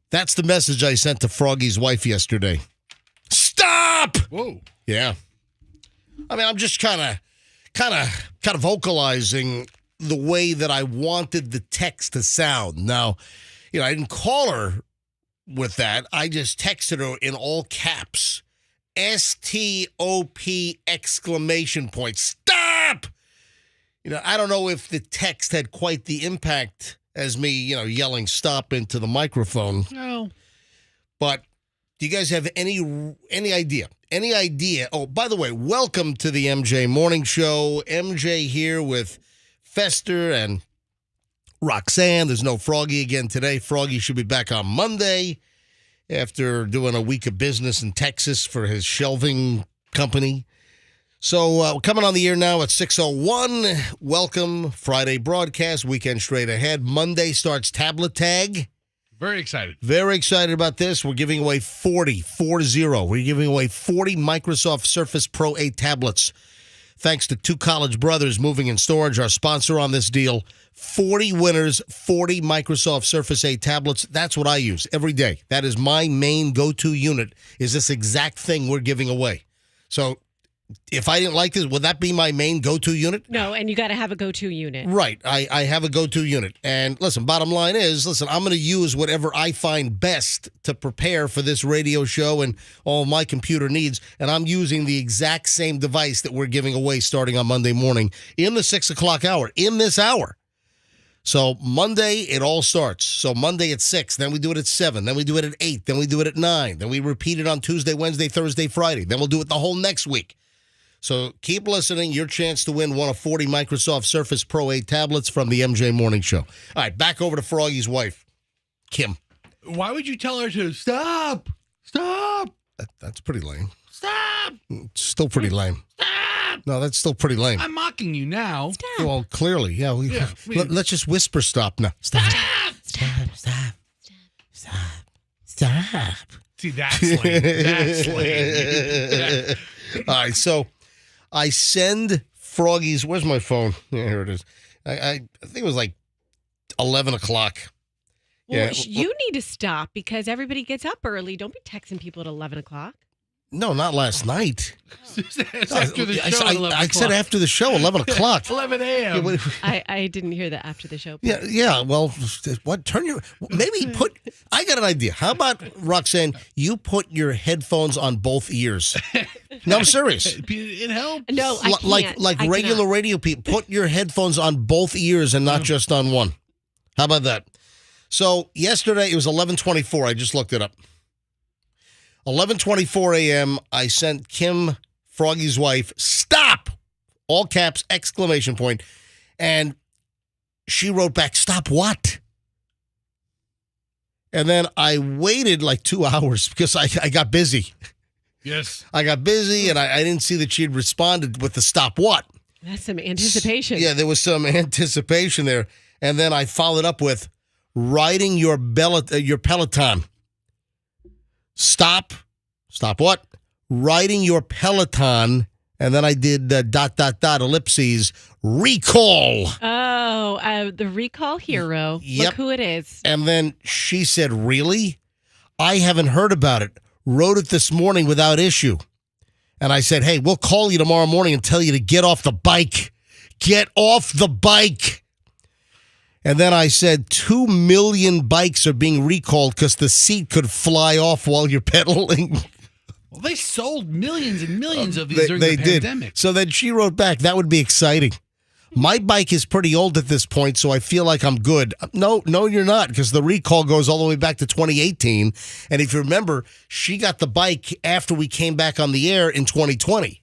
That's the message I sent to Froggy's wife yesterday. Stop! Whoa. Yeah. I mean, I'm just kind of vocalizing the way that I wanted the text to sound. Now, I didn't call her with that. I just texted her in all caps. S-T-O-P exclamation point. Stop! I don't know if the text had quite the impact as me, yelling stop into the microphone. No. But do you guys have any idea? Any idea? Oh, by the way, welcome to the MJ Morning Show. MJ here with Fester and Roxanne. There's no Froggy again today. Froggy should be back on Monday after doing a week of business in Texas for his shelving company. So coming on the air now at 6:01. Welcome. Friday broadcast. Weekend straight ahead. Monday starts tablet tag. Very excited. Very excited about this. We're giving away 40. We're giving away 40 Microsoft Surface Pro 8 tablets. Thanks to Two College Brothers Moving and Storage, our sponsor on this deal. 40 winners, 40 Microsoft Surface 8 tablets. That's what I use every day. That is my main go-to unit, is this exact thing we're giving away. So if I didn't like this, would that be my main go-to unit? No, and you got to have a go-to unit. Right. I have a go-to unit. And listen, bottom line is, I'm going to use whatever I find best to prepare for this radio show and all my computer needs. And I'm using the exact same device that we're giving away starting on Monday morning in the 6 o'clock hour, in this hour. So Monday, it all starts. So Monday at 6, then we do it at 7, then we do it at 8, then we do it at 9, then we repeat it on Tuesday, Wednesday, Thursday, Friday. Then we'll do it the whole next week. So keep listening. Your chance to win one of 40 Microsoft Surface Pro 8 tablets from the MJ Morning Show. All right, back over to Froggy's wife, Kim. Why would you tell her to stop? Stop. That's pretty lame. Stop. It's still pretty lame. Stop. No, that's still pretty lame. I'm mocking you now. Stop. Well, clearly, yeah. Let's just whisper stop now. Stop. Stop. See, that's lame. That's lame. All right, so I send Froggy's. Where's my phone? Yeah, here it is. I think it was like 11 o'clock. Well, you need to stop because everybody gets up early. Don't be texting people at 11 o'clock. No, not last night. It's after the show. I said after the show, 11 o'clock. 11 a.m. I didn't hear that after the show. Yeah. Well, what? I got an idea. How about, Roxanne, you put your headphones on both ears? No, I'm serious. It helps. No, I can't. Like I regular cannot. radio people, put your headphones on both ears and not just on one. How about that? So yesterday, it was 11:24. I just looked it up. 11:24 a.m., I sent Kim, Froggy's wife, stop! All caps, exclamation point. And she wrote back, stop what? And then I waited like 2 hours because I got busy. Yes. I got busy and I didn't see that she had responded with the stop what. That's some anticipation. Yeah, there was some anticipation there. And then I followed up with riding your Peloton. Stop what? Riding your Peloton. And then I did ... ellipses, recall. Oh, the recall hero. Yep. Look who it is. And then she said, really? I haven't heard about it. Wrote it this morning without issue. And I said, hey, we'll call you tomorrow morning and tell you to get off the bike. Get off the bike. And then I said 2 million bikes are being recalled because the seat could fly off while you're pedaling. Well, they sold millions and millions of these during the pandemic. Did. So then she wrote back, that would be exciting. My bike is pretty old at this point, so I feel like I'm good. No, you're not, because the recall goes all the way back to 2018. And if you remember, she got the bike after we came back on the air in 2020.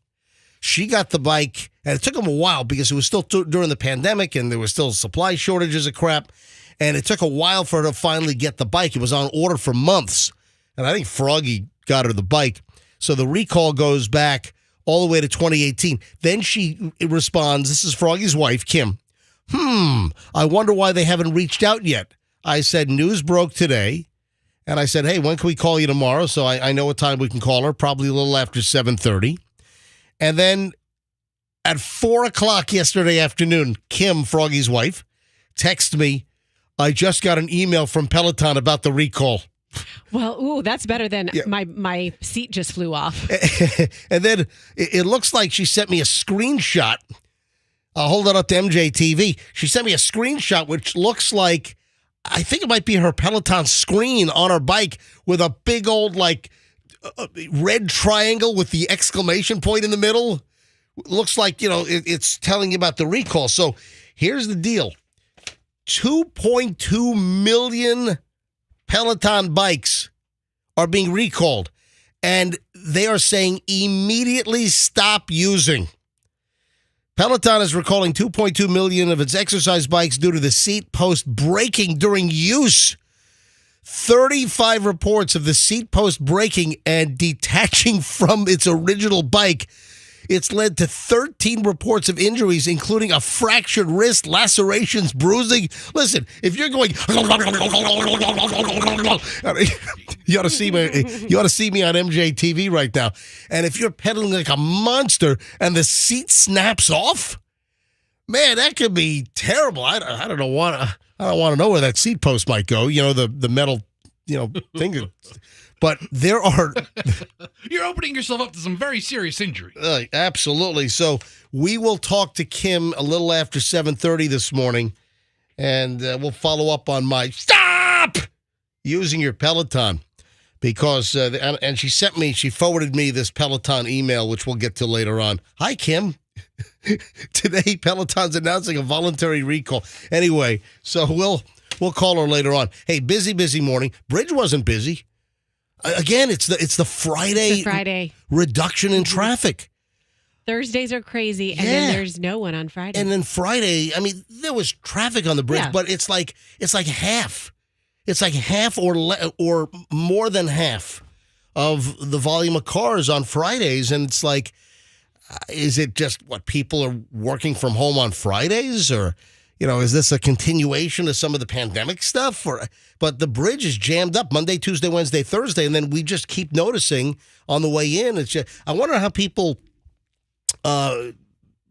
She got the bike, and it took them a while because it was still during the pandemic, and there was still supply shortages of crap. And it took a while for her to finally get the bike. It was on order for months. And I think Froggy got her the bike. So the recall goes back all the way to 2018. Then she responds, this is Froggy's wife, Kim. I wonder why they haven't reached out yet. I said, news broke today. And I said, hey, when can we call you tomorrow? So I know what time we can call her, probably a little after 7:30. And then at 4 o'clock yesterday afternoon, Kim, Froggy's wife, texted me, I just got an email from Peloton about the recall. Well, ooh, that's better than my seat just flew off. And then it looks like she sent me a screenshot. I'll hold it up to MJTV. She sent me a screenshot, which looks like, I think it might be her Peloton screen on her bike with a big old, like, red triangle with the exclamation point in the middle. Looks like, it's telling you about the recall. So here's the deal. 2.2 million Peloton bikes are being recalled, and they are saying immediately stop using. Peloton is recalling 2.2 million of its exercise bikes due to the seat post breaking during use. 35 reports of the seat post breaking and detaching from its original bike. It's led to 13 reports of injuries, including a fractured wrist, lacerations, bruising. Listen, if you're going, you ought to see me on MJTV right now. And if you're pedaling like a monster and the seat snaps off, man, that could be terrible. I don't want to know where that seat post might go. The metal, thing. But there are... You're opening yourself up to some very serious injury. Absolutely. So we will talk to Kim a little after 7:30 this morning, and we'll follow up on my stop using your Peloton. Because, and she forwarded me this Peloton email, which we'll get to later on. Hi, Kim. Today, Peloton's announcing a voluntary recall. Anyway, so we'll call her later on. Hey, busy morning. Bridge wasn't busy. Again, it's the Friday reduction in traffic. Thursdays are crazy, and then there's no one on Friday. And then Friday, I mean, there was traffic on the bridge, but it's like half. It's like half or more than half of the volume of cars on Fridays, and it's like, is it just what people are working from home on Fridays, or is this a continuation of some of the pandemic stuff? But the bridge is jammed up Monday, Tuesday, Wednesday, Thursday, and then we just keep noticing on the way in. It's just, I wonder how people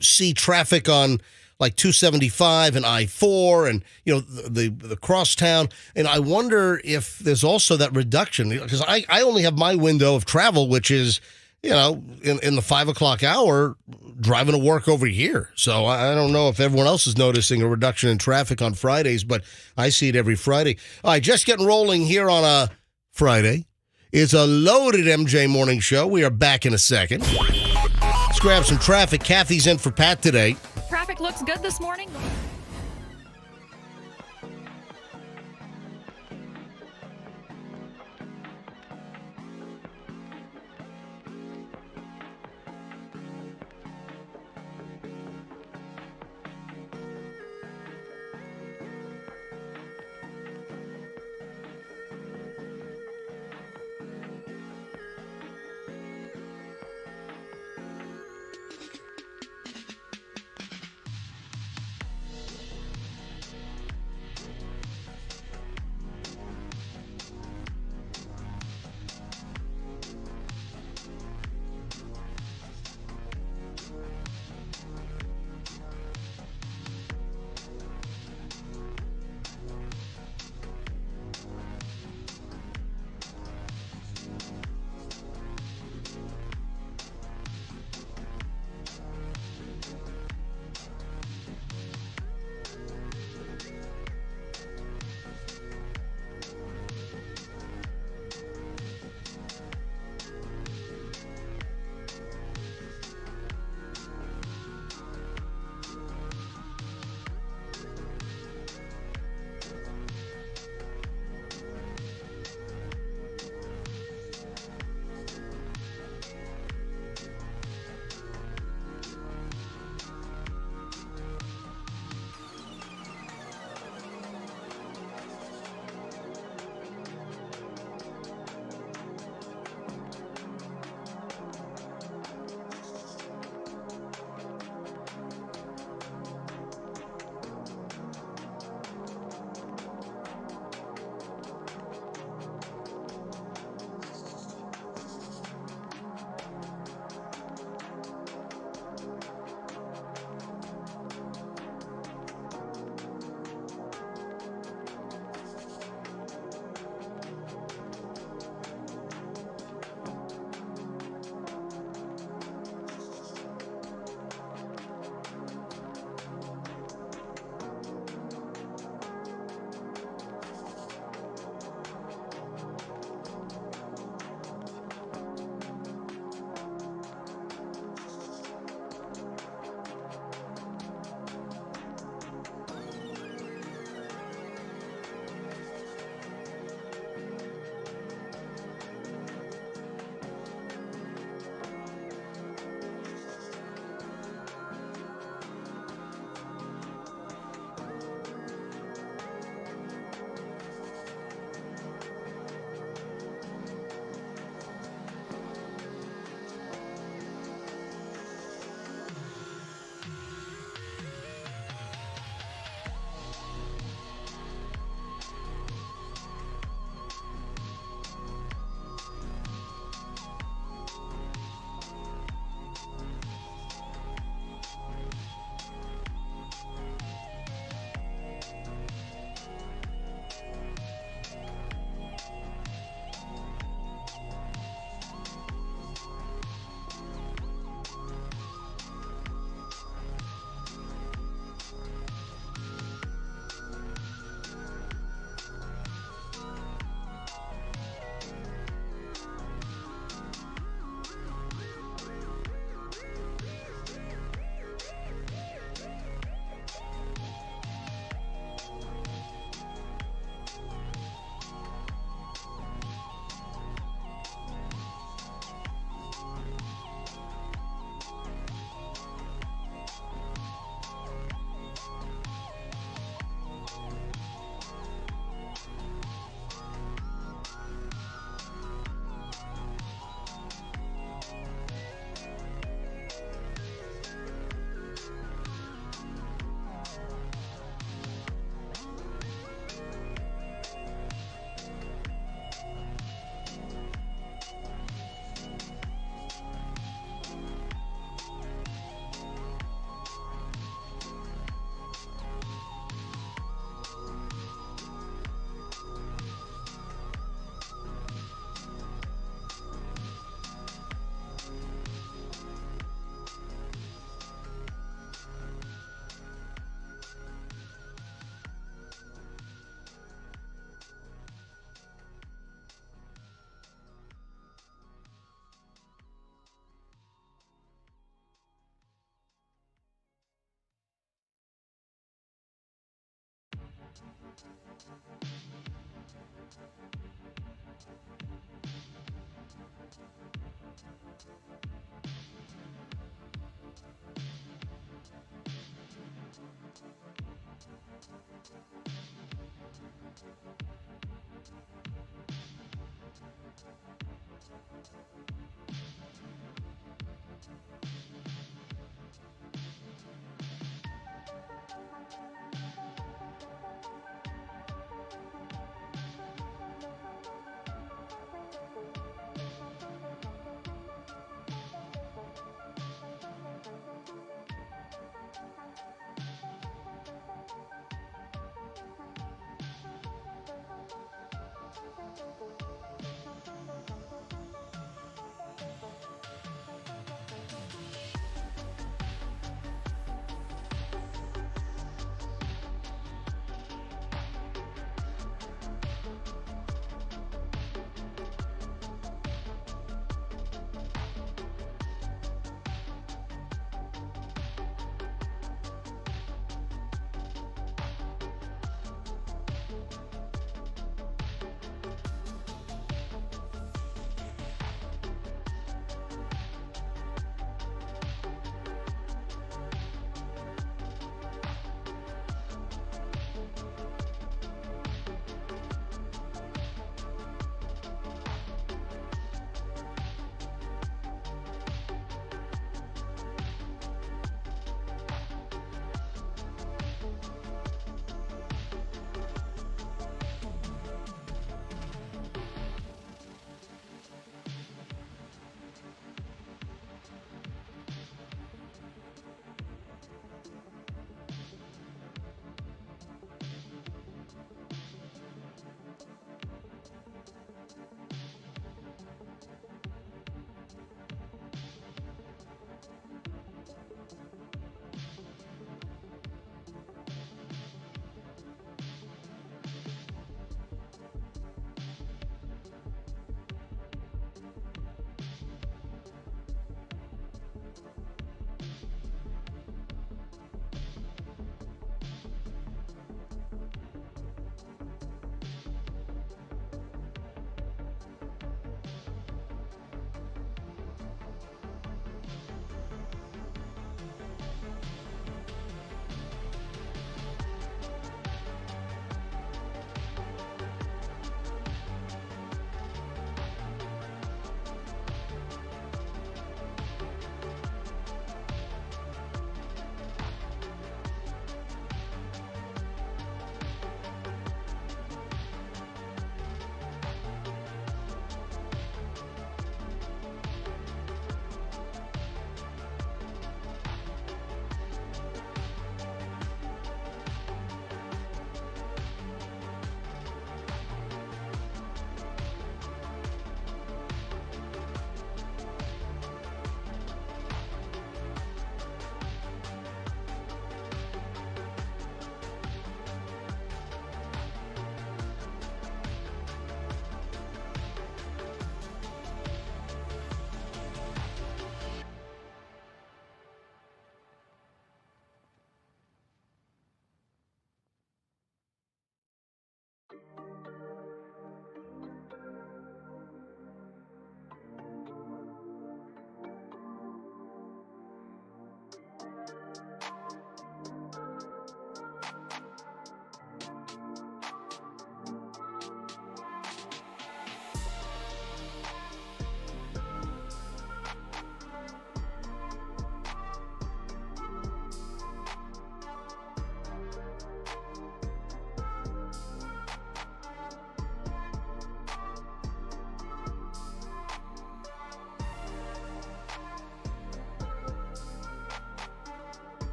see traffic on like 275 and I-4 and the crosstown. And I wonder if there's also that reduction, because I only have my window of travel, which is in the 5 o'clock hour, driving to work over here. So I don't know if everyone else is noticing a reduction in traffic on Fridays, but I see it every Friday. All right, just getting rolling here on a Friday. It's a loaded MJ Morning Show. We are back in a second. Let's grab some traffic. Kathy's in for Pat today. Traffic looks good this morning.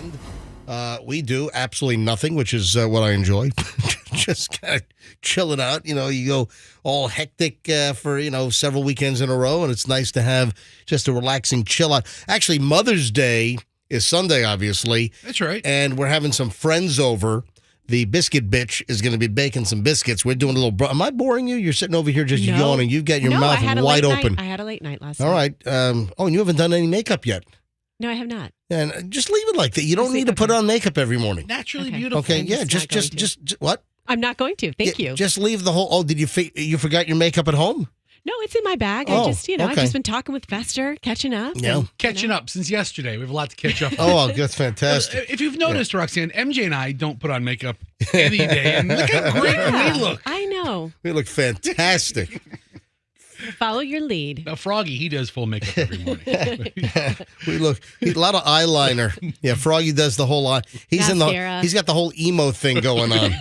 weekend? We do absolutely nothing, which is what I enjoy. Just kind of chilling out. You go all hectic for, several weekends in a row, and it's nice to have just a relaxing chill out. Actually, Mother's Day is Sunday, obviously. That's right. And we're having some friends over. The biscuit bitch is going to be baking some biscuits. We're doing a little... Am I boring you? You're sitting over here just yawning. You've got your mouth wide open. I had a late night last night. All right. And you haven't done any makeup yet. No, I have not. And just leave it like that. You don't need to put on makeup every morning. Naturally beautiful. Okay, yeah, just what? I'm not going to. Thank you. Just leave the whole... Oh, did you forgot your makeup at home? No, it's in my bag. Oh, I've just been talking with Fester, catching up. Yeah. Catching up since yesterday. We have a lot to catch up on. Oh, that's fantastic. If you've noticed, Roxanne, MJ and I don't put on makeup any day. And look how great we look. I know. We look fantastic. Follow your lead. Now, Froggy, he does full makeup every morning. We look a lot of eyeliner. Yeah, Froggy does the whole eye. He's Mascara. He's got the whole emo thing going on.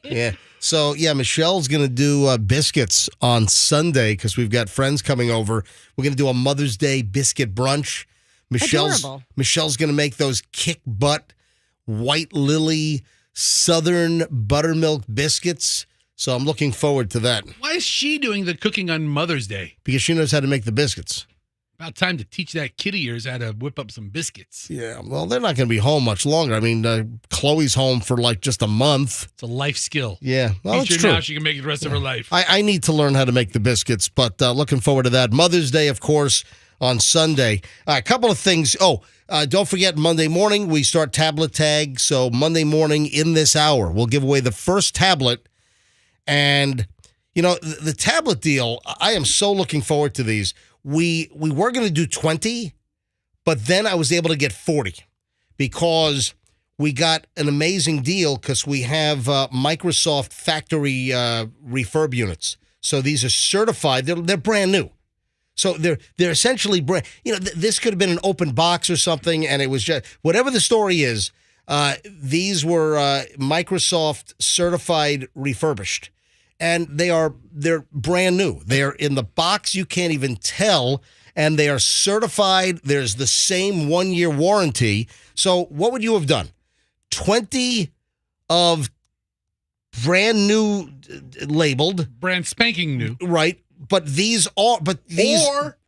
Yeah. So, yeah, Michelle's going to do biscuits on Sunday because we've got friends coming over. We're going to do a Mother's Day biscuit brunch. Adorable. Michelle's going to make those kick butt White Lily Southern buttermilk biscuits. So I'm looking forward to that. Why is she doing the cooking on Mother's Day? Because she knows how to make the biscuits. About time to teach that kid of yours how to whip up some biscuits. Yeah, well, they're not going to be home much longer. I mean, Chloe's home for like just a month. It's a life skill. Yeah, well, Teach it's her true. now, she can make it the rest of her life. I need to learn how to make the biscuits, but looking forward to that. Mother's Day, of course, on Sunday. A couple of things. Don't forget, Monday morning, we start tablet tag. So Monday morning in this hour, we'll give away the first tablet. And, the tablet deal, I am so looking forward to these. We were going to do 20, but then I was able to get 40 because we got an amazing deal because we have Microsoft factory refurb units. So these are certified. They're brand new. So they're essentially brand. This could have been an open box or something, and it was just whatever the story is. These were Microsoft certified refurbished. And they're brand new. They're in the box. You can't even tell. And they are certified. There's the same 1-year warranty. So what would you have done? 20 of brand new labeled. Brand spanking new. Right. But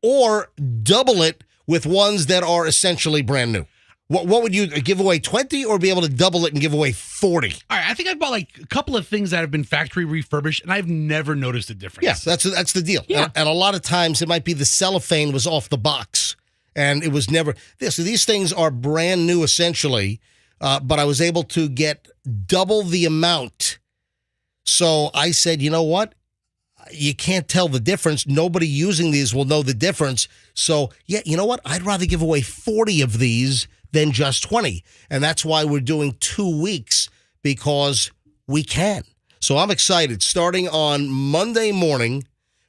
or double it with ones that are essentially brand new. What would you give away, 20 or be able to double it and give away 40? All right, I think I've bought like a couple of things that have been factory refurbished, and I've never noticed a difference. Yeah, that's the deal. Yeah. And a lot of times it might be the cellophane was off the box, and it was never this. So these things are brand new essentially, but I was able to get double the amount. So I said, you know what? You can't tell the difference. Nobody using these will know the difference. So, yeah, you know what? I'd rather give away 40 of these than just 20. And that's why we're doing 2 weeks, because we can. So I'm excited. Starting on Monday morning,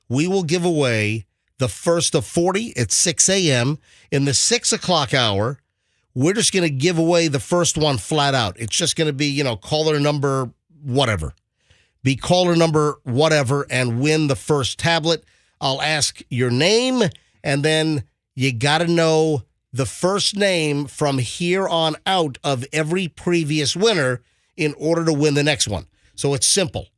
we will give away the first of 40 at 6 a.m. In the 6 o'clock hour, we're just going to give away the first one flat out. It's just going to be, caller number whatever. Be caller number whatever and win the first tablet. I'll ask your name, and then you got to know the first name from here on out of every previous winner in order to win the next one. So it's simple.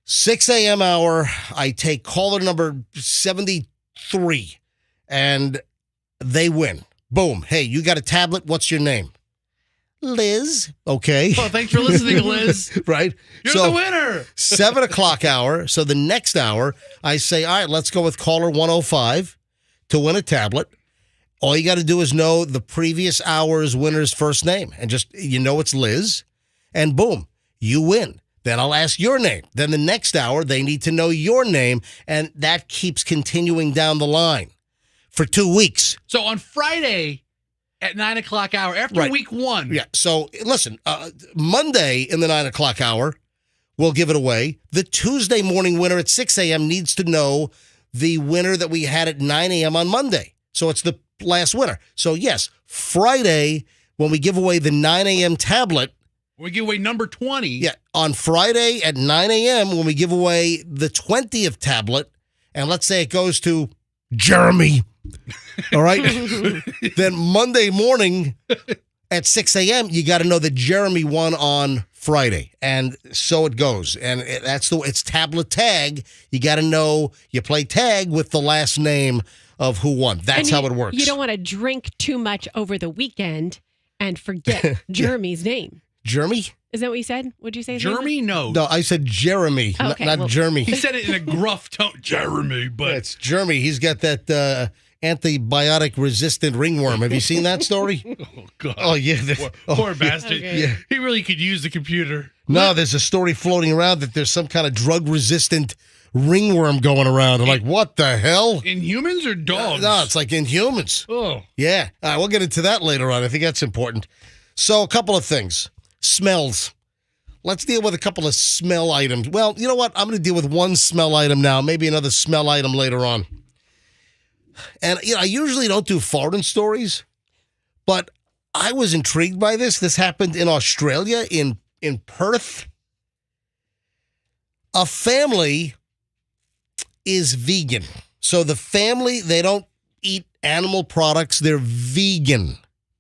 6 a.m. hour, I take caller number 73, and they win. Boom. Hey, you got a tablet. What's your name? Liz. Okay. Oh, thanks for listening, Liz. Right? You're the winner. 7 o'clock hour. So the next hour, I say, all right, let's go with caller 105 to win a tablet. All you got to do is know the previous hour's winner's first name. And just, it's Liz. And boom, you win. Then I'll ask your name. Then the next hour, they need to know your name. And that keeps continuing down the line for 2 weeks. So on Friday at 9 o'clock hour, after week 1. Yeah. So listen, Monday in the 9 o'clock hour, we'll give it away. The Tuesday morning winner at 6 a.m. needs to know the winner that we had at 9 a.m. on Monday. So it's the last winner. So yes, Friday, when we give away the 9 a.m. tablet. We give away number 20. Yeah. On Friday at 9 a.m. when we give away the 20th tablet, and let's say it goes to Jeremy. All right. Then Monday morning at 6 a.m., you got to know that Jeremy won on Friday. And so it goes. And it's tablet tag. You got to know you play tag with the last name of who won. That's how it works. You don't want to drink too much over the weekend and forget Jeremy's name. Jeremy? Is that what you said? What'd you say? Jeremy? No. No, I said Jeremy, not Jeremy. He said it in a gruff tone. Jeremy, but... Yeah, it's Jeremy. He's got that antibiotic-resistant ringworm. Have you seen that story? Oh, God. Oh, yeah. Poor bastard. Okay. Yeah. He really could use the computer. No, there's a story floating around that there's some kind of drug-resistant ringworm going around. I'm like, what the hell? In humans or dogs? No, it's like in humans. Oh. Yeah. All right, we'll get into that later on. I think that's important. So a couple of things. Smells. Let's deal with a couple of smell items. Well, you know what? I'm going to deal with one smell item now, maybe another smell item later on. And I usually don't do foreign stories, but I was intrigued by this. This happened in Australia, in Perth. A family is vegan. So the family, they don't eat animal products. They're vegan.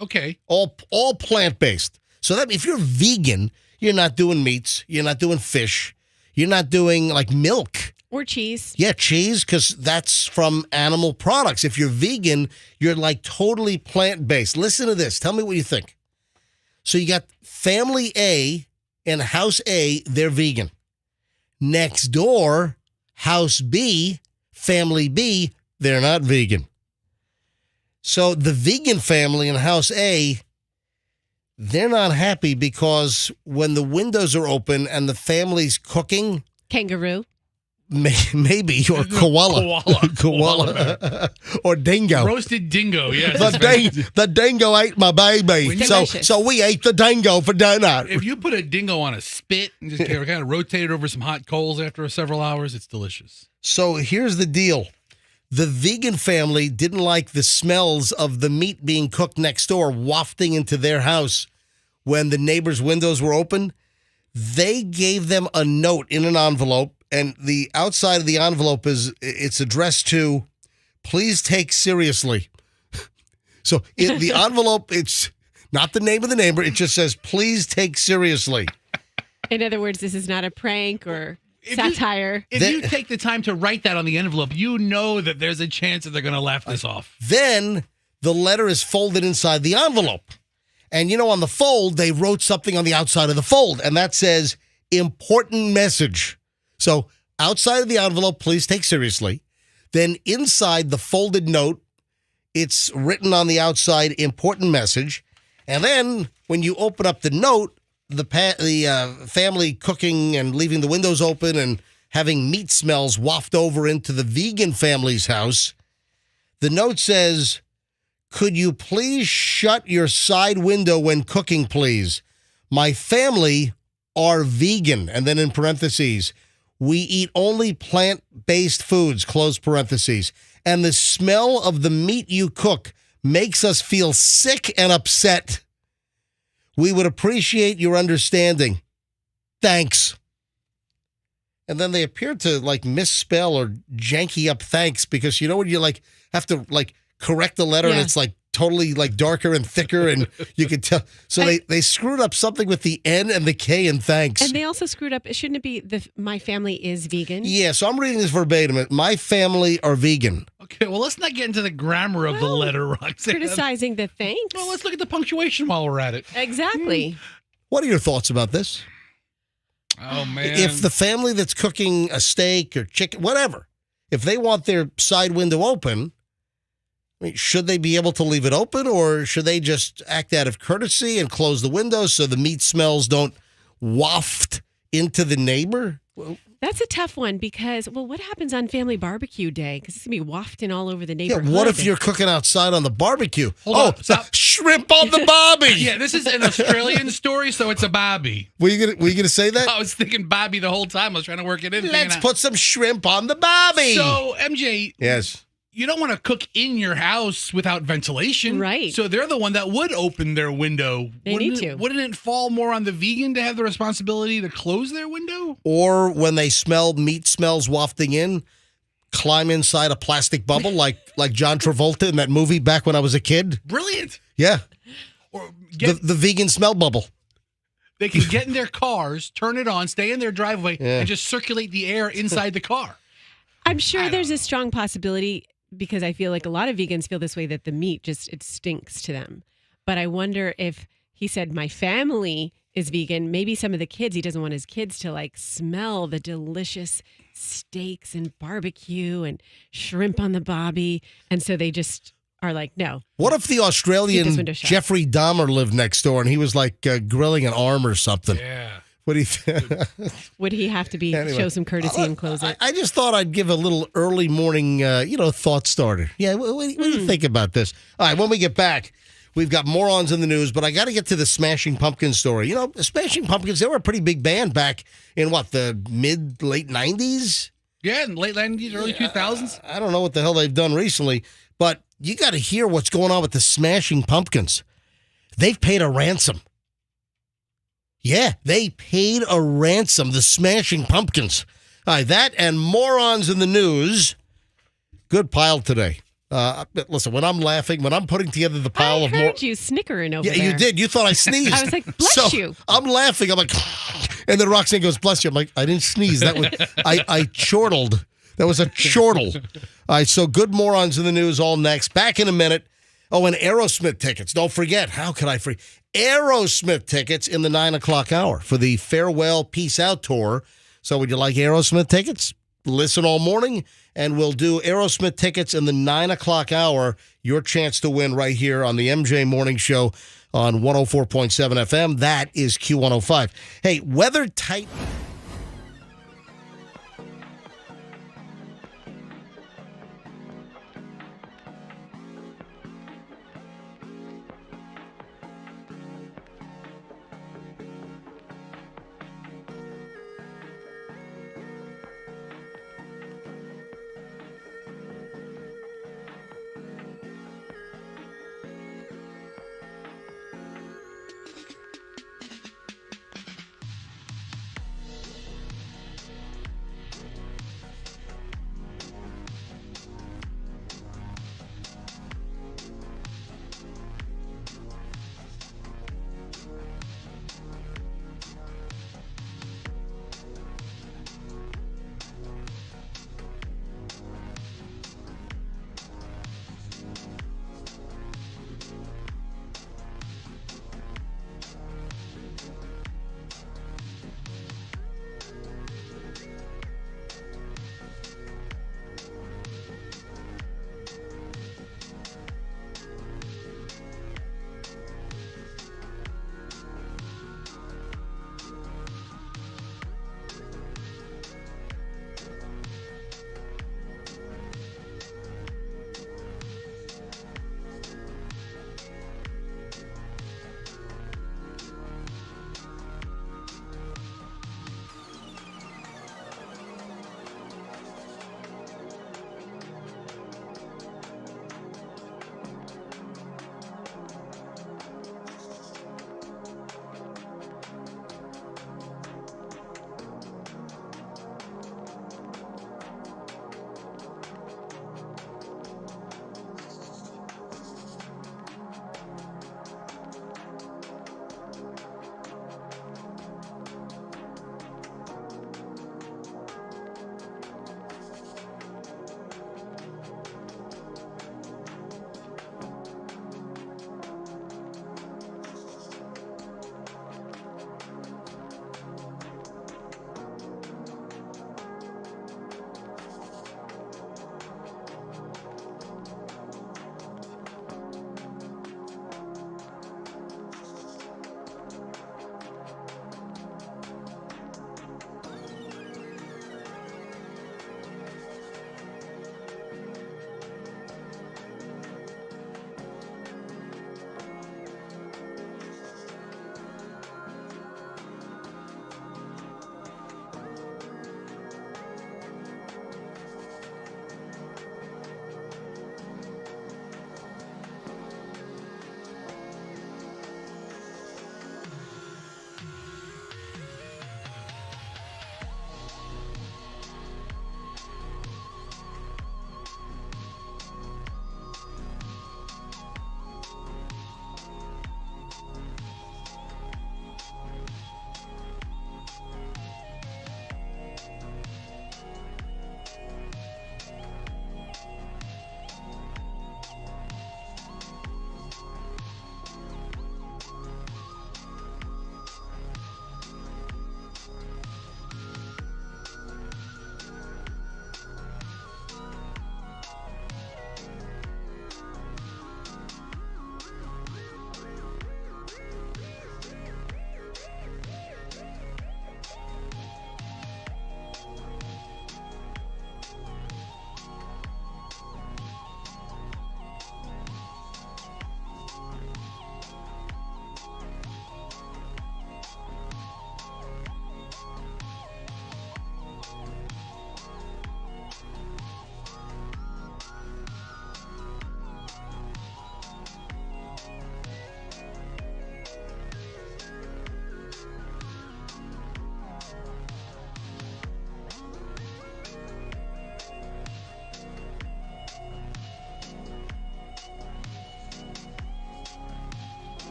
Okay. All plant-based. So that if you're vegan, you're not doing meats, you're not doing fish, you're not doing like milk. Or cheese. Yeah, cheese, because that's from animal products. If you're vegan, you're like totally plant-based. Listen to this. Tell me what you think. So you got family A and house A, they're vegan. Next door, house B, family B, they're not vegan. So the vegan family in house A, they're not happy because when the windows are open and the family's cooking, Kangaroo. maybe, or koala. Koala. Or dingo. Roasted dingo, yes. The dingo ate my baby. Delicious. So we ate the dingo for dinner. If you put a dingo on a spit and just kind of rotate it over some hot coals after several hours, it's delicious. So here's the deal. The vegan family didn't like the smells of the meat being cooked next door wafting into their house when the neighbors' windows were open. They gave them a note in an envelope, and the outside of the envelope it's addressed to, please take seriously. So the envelope, it's not the name of the neighbor. It just says, please take seriously. In other words, this is not a prank or satire. If you take the time to write that on the envelope, you know that there's a chance that they're going to laugh this off. Then the letter is folded inside the envelope. And, on the fold, they wrote something on the outside of the fold, and that says, important message. So outside of the envelope, please take seriously. Then inside the folded note, it's written on the outside, important message. And then when you open up the note, the family cooking and leaving the windows open and having meat smells waft over into the vegan family's house, the note says, could you please shut your side window when cooking, please? My family are vegan. And then in parentheses, we eat only plant-based foods, close parentheses. And the smell of the meat you cook makes us feel sick and upset. We would appreciate your understanding. Thanks. And then they appear to misspell or janky up thanks because when you have to correct the letter and it's totally darker and thicker and you can tell. So they screwed up something with the N and the K in thanks. And they also screwed up, shouldn't it be my family is vegan? Yeah, so I'm reading this verbatim. My family are vegan. Okay, well, let's not get into the grammar of the letter, Roxanne. Criticizing the thanks. Well, let's look at the punctuation while we're at it. Exactly. What are your thoughts about this? Oh, man. If the family that's cooking a steak or chicken, whatever, if they want their side window open, should they be able to leave it open, or should they just act out of courtesy and close the windows so the meat smells don't waft into the neighbor? That's a tough one because, what happens on family barbecue day? Because it's going to be wafting all over the Yeah, neighborhood. what if you're cooking outside on the barbecue? Hold on, stop. Shrimp on the barbie. Yeah, this is an Australian story, so it's a bobby. Were you gonna say that? I was thinking bobby the whole time. I was trying to work it in. Let's put some shrimp on the barbie. So, MJ. Yes. You don't want to cook in your house without ventilation. Right. So they're the one that would open their window. Need to. Wouldn't it fall more on the vegan to have the responsibility to close their window? Or when they smell meat smells wafting in, climb inside a plastic bubble like John Travolta in that movie back when I was a kid. Brilliant. Yeah. Or The vegan smell bubble. they can get in their cars, turn it on, stay in their driveway, Yeah. and just circulate the air inside the car. I'm sure there's a strong possibility because I feel like a lot of vegans feel this way that the meat it stinks to them. But I wonder if he said my family is vegan, maybe some of the kids, he doesn't want his kids to like smell the delicious steaks and barbecue and shrimp on the bobby. And so they just are like, no. What if the Keep this Australian window shut. Jeffrey Dahmer lived next door and he was like grilling an arm or something? Yeah. What do you think? Would he have to be Anyway. show some courtesy and close it? I just thought I'd give a little early morning, thought starter. Yeah, what do you think about this? All right, when we get back, we've got morons in the news, but I got to get to the Smashing Pumpkins story. You know, the Smashing Pumpkins, they were a pretty big band back in the late 90s? Yeah, in late 90s, early 2000s. I don't know what the hell they've done recently, but you got to hear what's going on with the Smashing Pumpkins. They've paid a ransom. Yeah, they paid a ransom, the Smashing Pumpkins. All right, that and morons in the news. Good pile today. Listen, when I'm laughing, when I'm putting together the pile I of heard you snickering over Yeah, there. you did. You thought I sneezed. I was like, bless you. I'm laughing. I'm like, and then Roxanne goes, bless you. I'm like, I didn't sneeze. That was, I chortled. That was a chortle. All right, so good morons in the news all next. Back in a minute. Oh, and Aerosmith tickets. Don't forget. How could I forget? Aerosmith tickets in the 9 o'clock hour for the Farewell Peace Out tour. So would you like Aerosmith tickets? Listen all morning, and we'll do Aerosmith tickets in the 9 o'clock hour. Your chance to win right here on the MJ Morning Show on 104.7 FM. That is Q105. Hey, weather tight.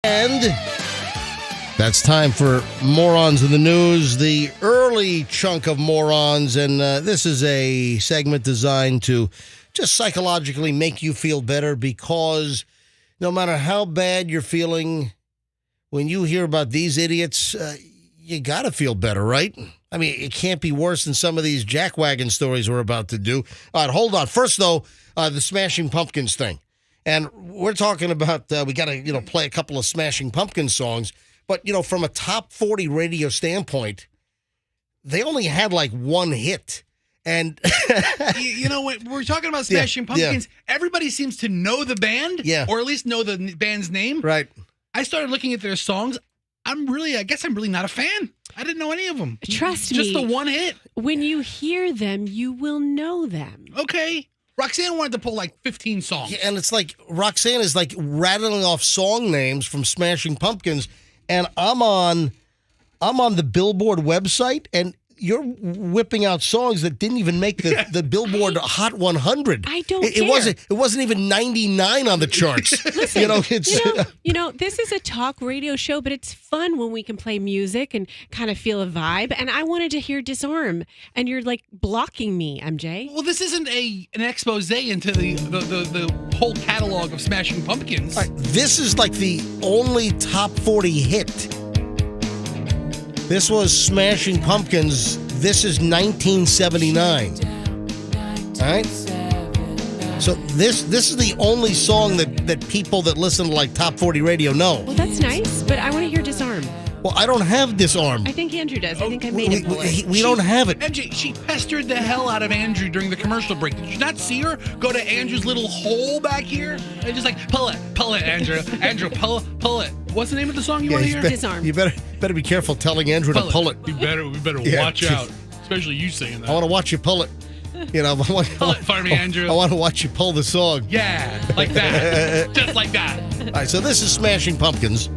And that's time for Morons in the News, the early chunk of morons. And this is a segment designed to just psychologically make you feel better, because no matter how bad you're feeling, when you hear about these idiots, you got to feel better, right? I mean, it can't be worse than some of these jackwagon stories we're about to do. All right, hold on. First, though, the Smashing Pumpkins thing. And we're talking about, we got to, play a couple of Smashing Pumpkins songs. But, from a top 40 radio standpoint, they only had like one hit. And, when we're talking about Smashing Pumpkins, everybody seems to know the band, or at least know the band's name. Right. I started looking at their songs. I guess I'm really not a fan. I didn't know any of them. Trust me. Just the one hit. When you hear them, you will know them. Okay. Roxanne wanted to pull like 15 songs. Yeah, and it's like Roxanne is like rattling off song names from Smashing Pumpkins, and I'm on the Billboard website, and you're whipping out songs that didn't even make the Billboard Hot 100. I don't It wasn't even 99 on the charts. Listen, you know, this is a talk radio show, but it's fun when we can play music and kind of feel a vibe. And I wanted to hear Disarm, and you're like blocking me, MJ. Well, this isn't an expose into the whole catalog of Smashing Pumpkins. Right, this is like the only top 40 hit. This was Smashing Pumpkins. This is 1979. All right? So this is the only song that people that listen to like top 40 radio know. Well, that's nice, but I want to hear Disarm. Well, I don't have Disarm. I think Andrew does. I think I made it pull it. We don't have it. MJ, she pestered the hell out of Andrew during the commercial break. Did you not see her go to Andrew's little hole back here? And just like, pull it, Andrew. Andrew, pull it. What's the name of the song you want to hear? Disarm. You better be careful telling Andrew to pull it. We better watch out. Especially you saying that. I want to watch you pull it. You know, pull it for me, Andrew. I want to watch you pull the song. Yeah, like that. Just like that. All right, so this is Smashing Pumpkins.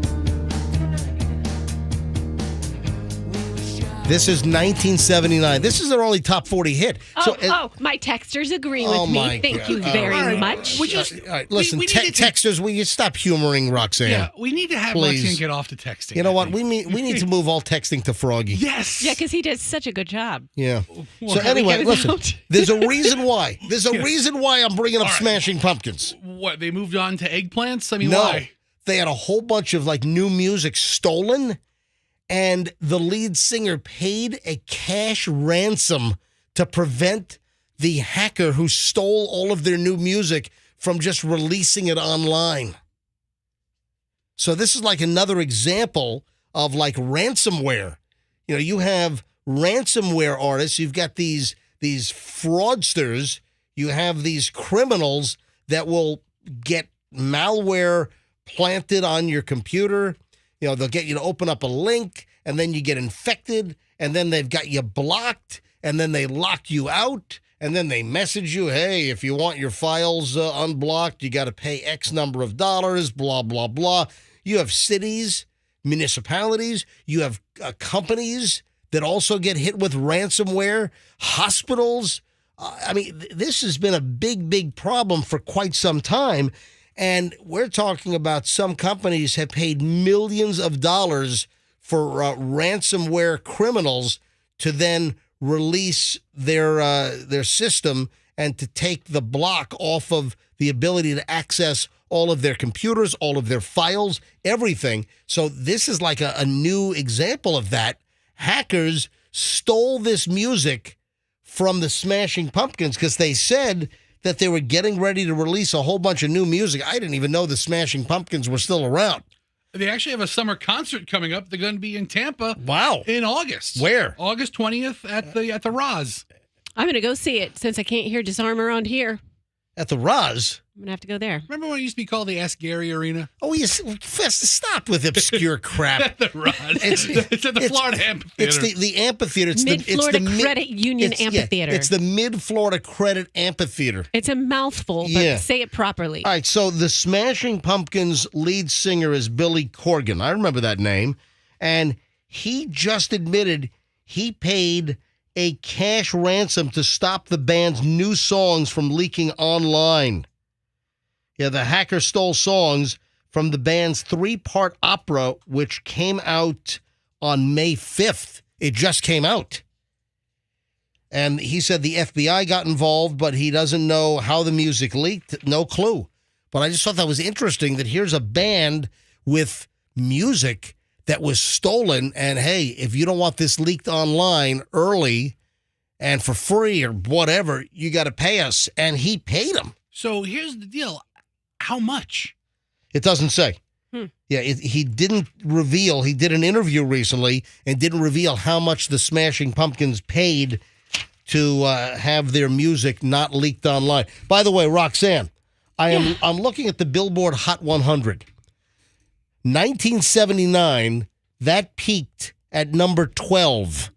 This is 1979. This is their only top 40 hit. My texters agree with me. Thank you very much. All right, listen, texters, will you stop humoring Roxanne? Yeah, we need to have Roxanne get off the texting. You know what? We need to move all texting to Froggy. Yes. Yeah, because he does such a good job. Yeah. So anyway, listen, there's a reason why. There's a reason why I'm bringing up Smashing Pumpkins. What, they moved on to eggplants? I mean, no, why? They had a whole bunch of like new music stolen. And the lead singer paid a cash ransom to prevent the hacker who stole all of their new music from just releasing it online. So this is like another example of like ransomware. You know, you have ransomware artists, you've got these fraudsters, you have these criminals that will get malware planted on your computer. You know, they'll get you to open up a link, and then you get infected, and then they've got you blocked, and then they lock you out, and then they message you, hey, if you want your files unblocked, you got to pay X number of dollars, blah, blah, blah. You have cities, municipalities, you have companies that also get hit with ransomware, hospitals. I mean, this has been a big, big problem for quite some time. And we're talking about some companies have paid millions of dollars for ransomware criminals to then release their system and to take the block off of the ability to access all of their computers, all of their files, everything. So this is like a new example of that. Hackers stole this music from the Smashing Pumpkins because they said that they were getting ready to release a whole bunch of new music. I didn't even know the Smashing Pumpkins were still around. They actually have a summer concert coming up. They're going to be in Tampa. Wow. In August. Where? August 20th at the Roz. I'm going to go see it since I can't hear Disarm around here. At the Roz? I'm going to have to go there. Remember when it used to be called the Ask Gary Arena? Oh, stop with obscure crap. The Roz. It's at the Florida Amphitheater. It's the amphitheater. It's Mid-Florida Credit Union Amphitheater. It's the Mid-Florida Credit Amphitheater. It's a mouthful, but say it properly. All right, so the Smashing Pumpkins lead singer is Billy Corgan. I remember that name. And he just admitted he paid a cash ransom to stop the band's new songs from leaking online. Yeah, the hacker stole songs from the band's 3-part opera, which came out on May 5th. It just came out. And he said the FBI got involved, but he doesn't know how the music leaked. No clue. But I just thought that was interesting that here's a band with music that was stolen. And hey, if you don't want this leaked online early and for free or whatever, you got to pay us. And he paid him. So here's the deal. How much? It doesn't say. Yeah, he didn't reveal. He did an interview recently and didn't reveal how much the Smashing Pumpkins paid to have their music not leaked online. By the way, Roxanne, I'm looking at the Billboard Hot 100. 1979, that peaked at number 12.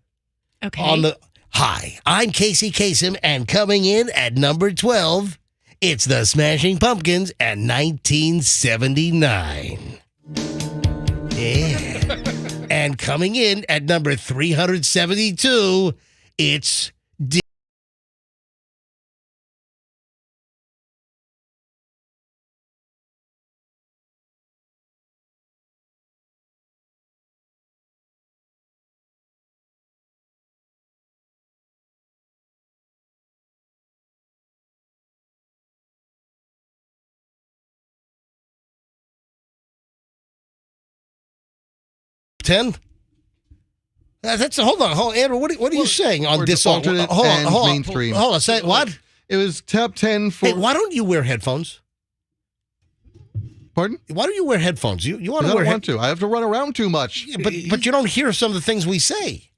Okay. Hi, I'm Casey Kasem, and coming in at number 12, it's the Smashing Pumpkins at 1979. Yeah. And coming in at number 372, it's ten. That's hold on, Andrew. What are you saying on this song? Alternate Hold on, and mainstream. Hold on. Say what? It was top 10 for. Hey, why don't you wear headphones? Pardon? Why don't you wear headphones? You want I to wear don't want to. I have to run around too much. Yeah, but you don't hear some of the things we say.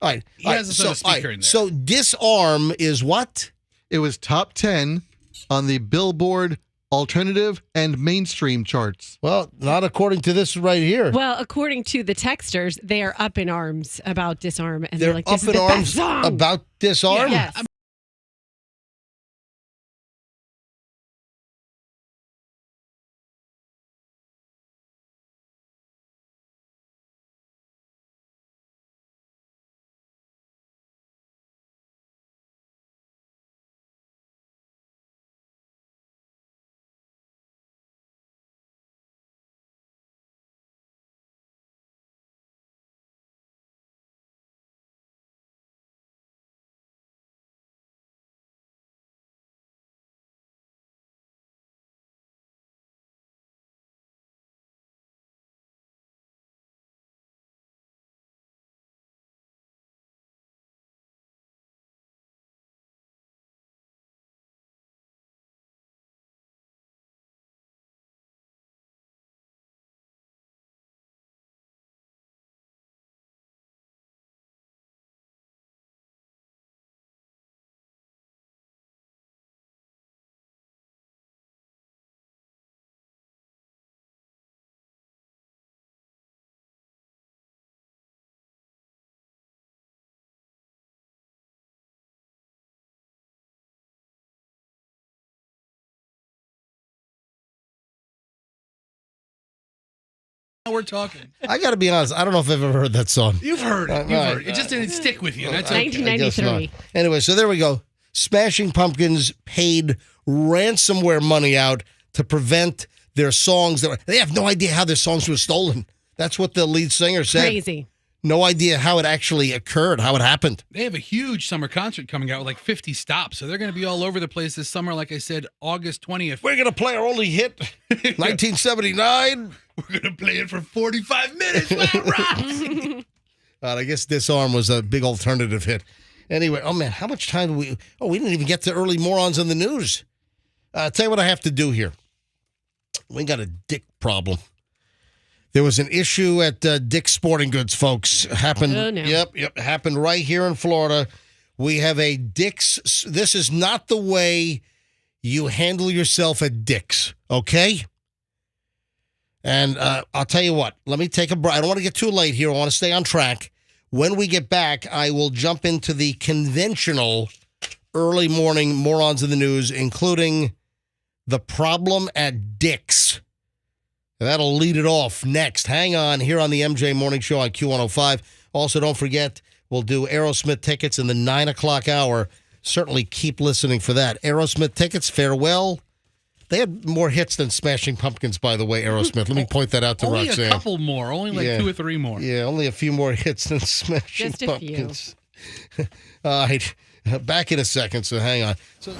All right. He has a sort of speaker in there. So Disarm is what? It was top 10 on the Billboard alternative and mainstream charts. Well, not according to this right here. Well, according to the texters, they are up in arms about Disarm, and They're like, up "This is in the arms best song." about Disarm? Yes. Now we're talking. I got to be honest. I don't know if I've ever heard that song. You've heard it. no, It just didn't stick with you. That's okay. I guess 1993. not. Anyway, so there we go. Smashing Pumpkins paid ransomware money out to prevent their songs. They have no idea how their songs were stolen. That's what the lead singer said. Crazy. No idea how it actually occurred, how it happened. They have a huge summer concert coming out with like 50 stops. So they're going to be all over the place this summer. Like I said, August 20th. We're going to play our only hit, 1979. We're going to play it for 45 minutes. Wow, I guess Disarm was a big alternative hit. Anyway, oh man, how much time did we... Oh, we didn't even get to early morons in the news. Tell you what I have to do here. We got a dick problem. There was an issue at Dick's Sporting Goods, folks. Happened. Oh, no. Yep. Happened right here in Florida. We have a Dick's. This is not the way you handle yourself at Dick's, okay? And I'll tell you what. Let me take a break. I don't want to get too late here. I want to stay on track. When we get back, I will jump into the conventional early morning morons in the news, including the problem at Dick's. That'll lead it off next. Hang on here on the MJ Morning Show on Q105. Also, don't forget, we'll do Aerosmith tickets in the 9 o'clock hour. Certainly keep listening for that. Aerosmith tickets, farewell. They had more hits than Smashing Pumpkins, by the way, Aerosmith. Let me point that out to only Roxanne. a couple more. Only like 2 or 3 more. Yeah, only a few more hits than Smashing Just a Pumpkins. All right. Back in a second, so hang on. So.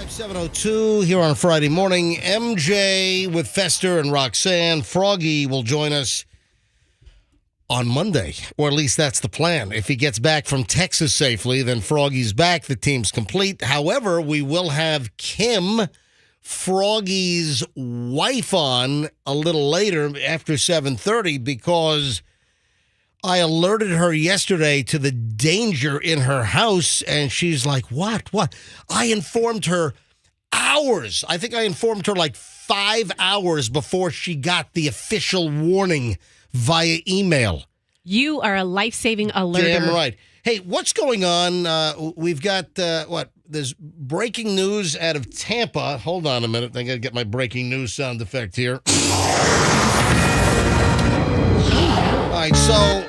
7:02 here on a Friday morning. MJ with Fester and Roxanne. Froggy will join us on Monday, or at least that's the plan. If he gets back from Texas safely, then Froggy's back. The team's complete. However, we will have Kim, Froggy's wife, on a little later after 7:30 because I alerted her yesterday to the danger in her house, and she's like, what? I informed her hours. I think I informed her like 5 hours before she got the official warning via email. You are a life-saving alerter. Damn right. Hey, what's going on? We've got, there's breaking news out of Tampa. Hold on a minute. I got to get my breaking news sound effect here. All right, so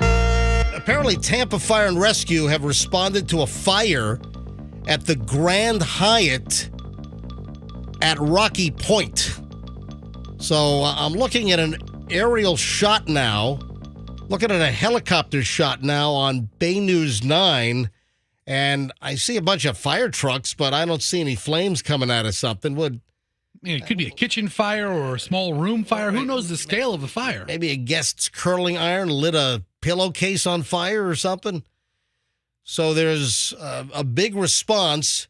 apparently Tampa Fire and Rescue have responded to a fire at the Grand Hyatt at Rocky Point. So I'm looking at an aerial shot now, looking at a helicopter shot now on Bay News 9, and I see a bunch of fire trucks, but I don't see any flames coming out of something. It could be a kitchen fire or a small room fire. Who knows the scale of the fire? Maybe a guest's curling iron lit a pillowcase on fire or something. So there's a big response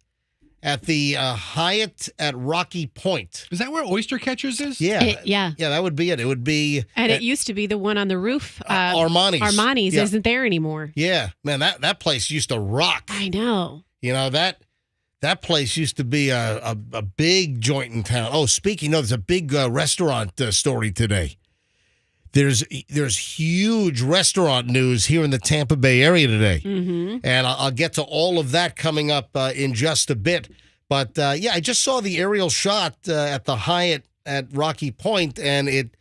at the Hyatt at Rocky Point. Is that where Oyster Catchers is? Yeah. Yeah, that would be it. It would be... and it used to be the one on the roof. Armani's. Armani's isn't there anymore. Yeah. Man, that place used to rock. I know. You know, that place used to be a big joint in town. Oh, speaking of, there's a big restaurant story today. There's huge restaurant news here in the Tampa Bay area today. Mm-hmm. And I'll get to all of that coming up in just a bit. But, I just saw the aerial shot at the Hyatt at Rocky Point, and it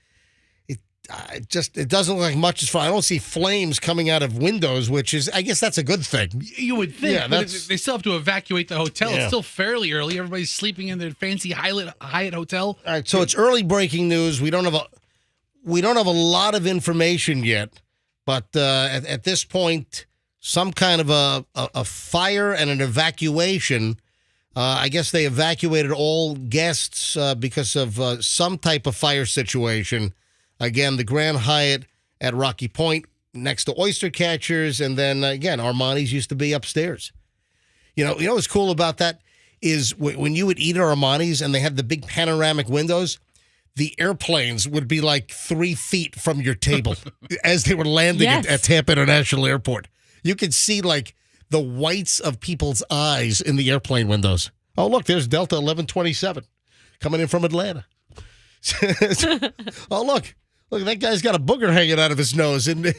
doesn't look like much as far. I don't see flames coming out of windows, which is, I guess that's a good thing. You would think. Yeah, but they still have to evacuate the hotel. Yeah. It's still fairly early. Everybody's sleeping in their fancy Hyatt hotel. All right, so it's early breaking news. We don't have a lot of information yet, but at this point, some kind of a fire and an evacuation. I guess they evacuated all guests because of some type of fire situation. Again, the Grand Hyatt at Rocky Point next to Oyster Catchers, and then again, Armani's used to be upstairs. You know what's cool about that is when you would eat at Armani's and they had the big panoramic windows, the airplanes would be like 3 feet from your table as they were landing at Tampa International Airport. You could see like the whites of people's eyes in the airplane windows. Oh, look, there's Delta 1127 coming in from Atlanta. Oh, look, that guy's got a booger hanging out of his nose in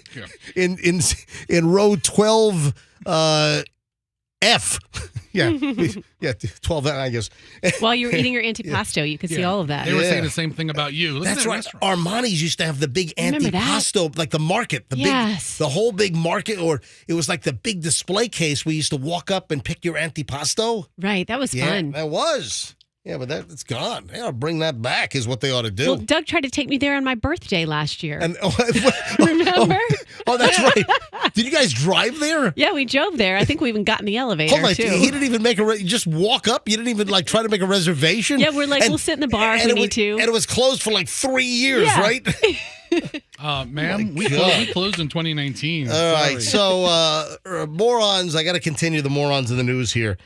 row 12 F. Yeah, 12, I guess. While you were eating your antipasto, you could see all of that. They were saying the same thing about you. That's right. Restaurant. Armani's used to have the big antipasto, like the market, the whole big market, or it was like the big display case we used to walk up and pick your antipasto. Right, that was fun. That was. Yeah, but it's gone. Yeah, bring that back is what they ought to do. Well, Doug tried to take me there on my birthday last year. And, Remember? Oh, that's right. Did you guys drive there? Yeah, we drove there. I think we even got in the elevator, Hold on, too. he didn't even make you just walk up? You didn't even try to make a reservation? Yeah, we're like, we'll sit in the bar if we need to. And it was closed for like 3 years, right? Ma'am, we closed in 2019. All right, so morons, I got to continue the morons in the news here.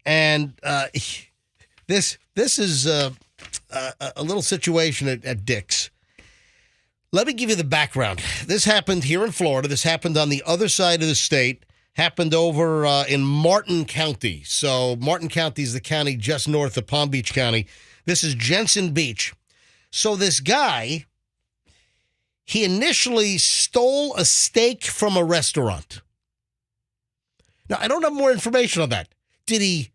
And this is a little situation at Dick's. Let me give you the background. This happened here in Florida. This happened on the other side of the state. Happened over in Martin County. So Martin County is the county just north of Palm Beach County. This is Jensen Beach. So this guy, he initially stole a steak from a restaurant. Now, I don't have more information on that. Did he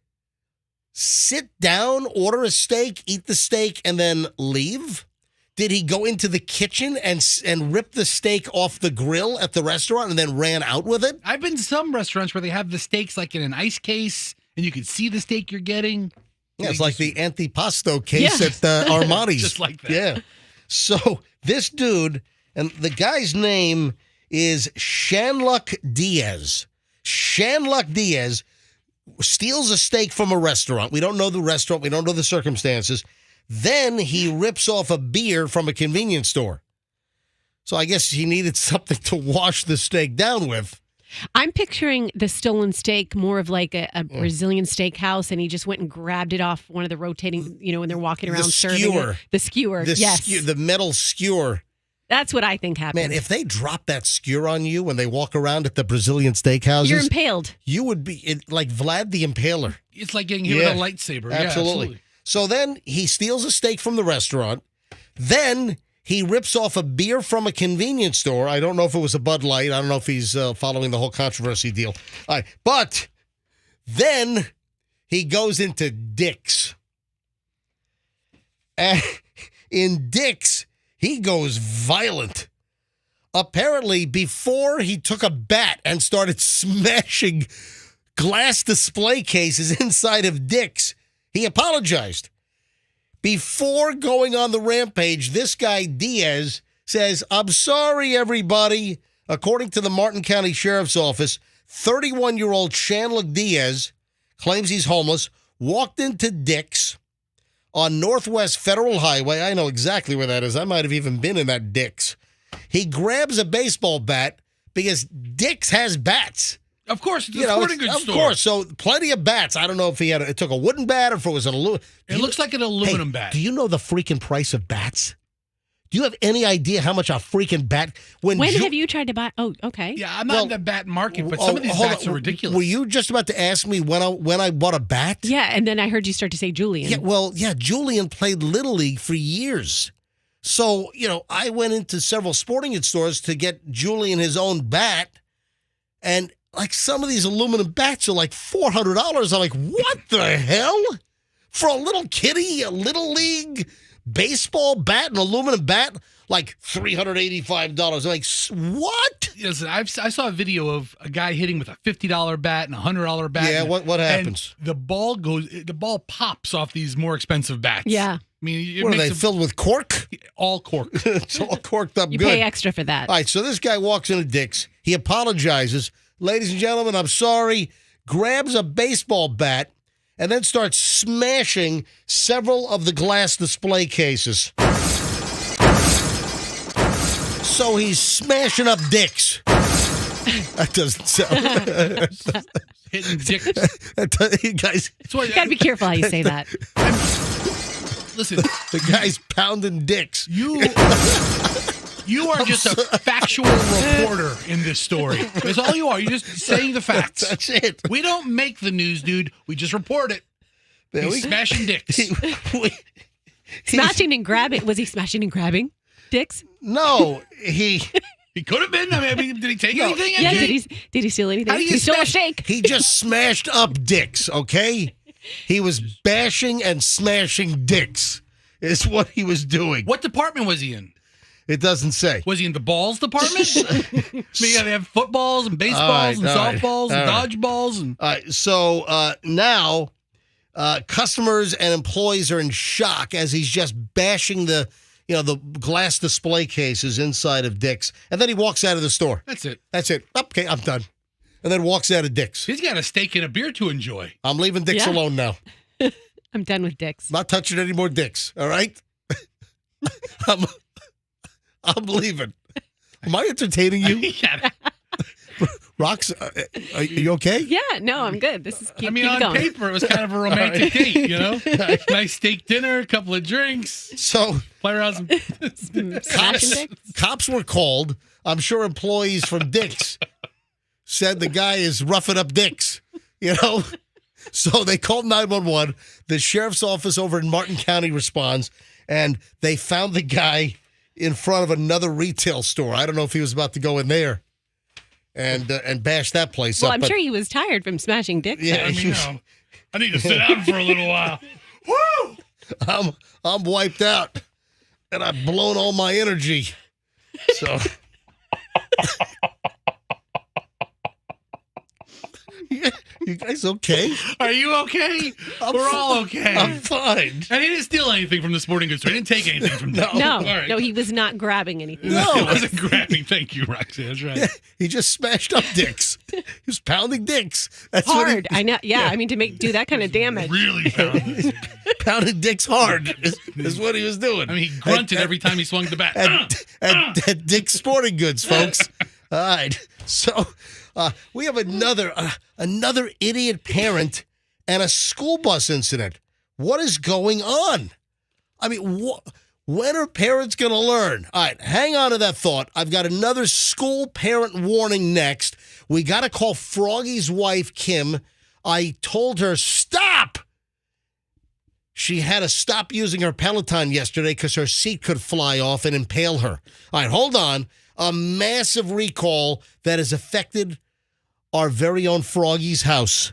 sit down, order a steak, eat the steak, and then leave? Did he go into the kitchen and rip the steak off the grill at the restaurant and then ran out with it? I've been to some restaurants where they have the steaks like in an ice case, and you can see the steak you're getting. Yeah, it's like the antipasto case at Armani's. Just like that. Yeah. So this dude, and the guy's name is Shanluck Diaz. Shanluck Diaz steals a steak from a restaurant. We don't know the restaurant. We don't know the circumstances. Then he rips off a beer from a convenience store. So I guess he needed something to wash the steak down with. I'm picturing the stolen steak more of like a Brazilian steakhouse, and he just went and grabbed it off one of the rotating, when they're walking around serving skewer. it. The skewer. Yes. The metal skewer. That's what I think happened. Man, if they drop that skewer on you when they walk around at the Brazilian steakhouses, you're impaled. You would be like Vlad the Impaler. It's like getting hit with a lightsaber. Absolutely. Yeah, absolutely. So then he steals a steak from the restaurant. Then he rips off a beer from a convenience store. I don't know if it was a Bud Light. I don't know if he's following the whole controversy deal. All right. But then he goes into Dick's. And in Dick's, he goes violent. Apparently, before he took a bat and started smashing glass display cases inside of Dick's, he apologized. Before going on the rampage, this guy, Diaz, says, "I'm sorry, everybody." According to the Martin County Sheriff's Office, 31-year-old Chandler Diaz claims he's homeless, walked into Dick's on Northwest Federal Highway. I know exactly where that is. I might have even been in that Dick's. He grabs a baseball bat because Dick's has bats. Of course, it's a sporting goods store. Of course, so plenty of bats. I don't know if it took a wooden bat or if it was an aluminum. It looks like an aluminum bat. Do you know the freaking price of bats? Do you have any idea how much a freaking bat? When have you tried to buy? Oh, okay. Yeah, I'm not in the bat market, but some of these bats are ridiculous. Were you just about to ask me when I bought a bat? Yeah, and then I heard you start to say Julian. Yeah, Julian played Little League for years. So, I went into several sporting goods stores to get Julian his own bat, and like some of these aluminum bats are like $400. I'm like, what the hell? For a little kitty, a Little League baseball bat, an aluminum bat, like $385. I'm like, what? Yes, I saw a video of a guy hitting with a $50 bat and a $100 bat. Yeah, what happens? And the ball pops off these more expensive bats. Yeah. I mean, what are they filled with cork? All cork. It's all corked up You good. pay extra for that. All right, so this guy walks into Dick's. He apologizes. "Ladies and gentlemen, I'm sorry." Grabs a baseball bat and then starts smashing several of the glass display cases. So he's smashing up Dick's. That doesn't sound. Hitting dicks. Guys, You got to be careful how you say that. Listen, the guy's pounding Dick's. You are just a factual reporter in this story. That's all you are. You're just saying the facts. That's it. We don't make the news, dude. We just report it. He's smashing dicks. Smashing and grabbing. Was he smashing and grabbing dicks? No, he could have been. I mean, did he take anything? Yeah, did he steal anything? He stole a steak. He just smashed up Dick's, okay? He was bashing and smashing Dick's is what he was doing. What department was he in? It doesn't say. Was he in the balls department? I mean, they have footballs and baseballs and softballs and dodgeballs. And So now customers and employees are in shock as he's just bashing the glass display cases inside of Dick's. And then he walks out of the store. That's it. Okay, I'm done. And then walks out of Dick's. He's got a steak and a beer to enjoy. I'm leaving Dick's alone now. I'm done with dicks. Not touching any more Dick's, all right? I'm leaving. Am I entertaining you? Yeah. Rox, are you okay? Yeah, no, I'm good. This is keep on going. paper, it was kind of a romantic date, Nice steak dinner, a couple of drinks. So, play around some cops were called. I'm sure employees from Dick's said the guy is roughing up Dick's, So they called 911. The sheriff's office over in Martin County responds, and they found the guy in front of another retail store. I don't know if he was about to go in there and bash that place up. Well, I'm sure he was tired from smashing dicks. Yeah, I need to sit down for a little while. Woo! I'm wiped out, and I've blown all my energy. So, You guys okay? Are you okay? We're all okay. I'm fine. And he didn't steal anything from the sporting goods store. He didn't take anything from them. No, All right. no, he was not grabbing anything. No. It wasn't grabbing. Thank you, Roxanne. That's right. He just smashed up dicks. He was pounding dicks. That's what Hard. I know. Yeah, I mean, to do that kind of damage. Really found. pounding dicks hard is what he was doing. I mean, he grunted every time he swung the bat. At Dick's Sporting Goods, folks. All right. So we have another idiot parent and a school bus incident. What is going on? I mean, when are parents going to learn? All right, hang on to that thought. I've got another school parent warning next. We got to call Froggy's wife, Kim. I told her, stop. She had to stop using her Peloton yesterday because her seat could fly off and impale her. All right, hold on. A massive recall that has affected our very own Froggy's house.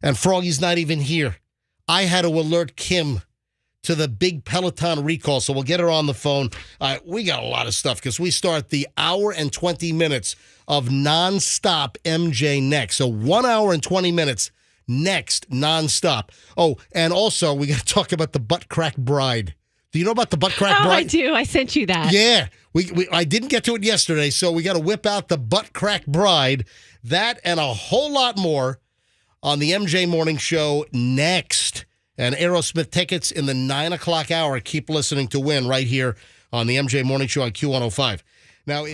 And Froggy's not even here. I had to alert Kim to the big Peloton recall, so we'll get her on the phone. We got a lot of stuff because we start the hour and 20 minutes of nonstop MJ next. So 1 hour and 20 minutes next, nonstop. Oh, and also we got to talk about the butt crack bride. Do you know about the butt crack bride? I do. I sent you that. Yeah. I didn't get to it yesterday, so we got to whip out the butt crack bride. That and a whole lot more on the MJ Morning Show next. And Aerosmith tickets in the 9 o'clock hour. Keep listening to win right here on the MJ Morning Show on Q105. Now,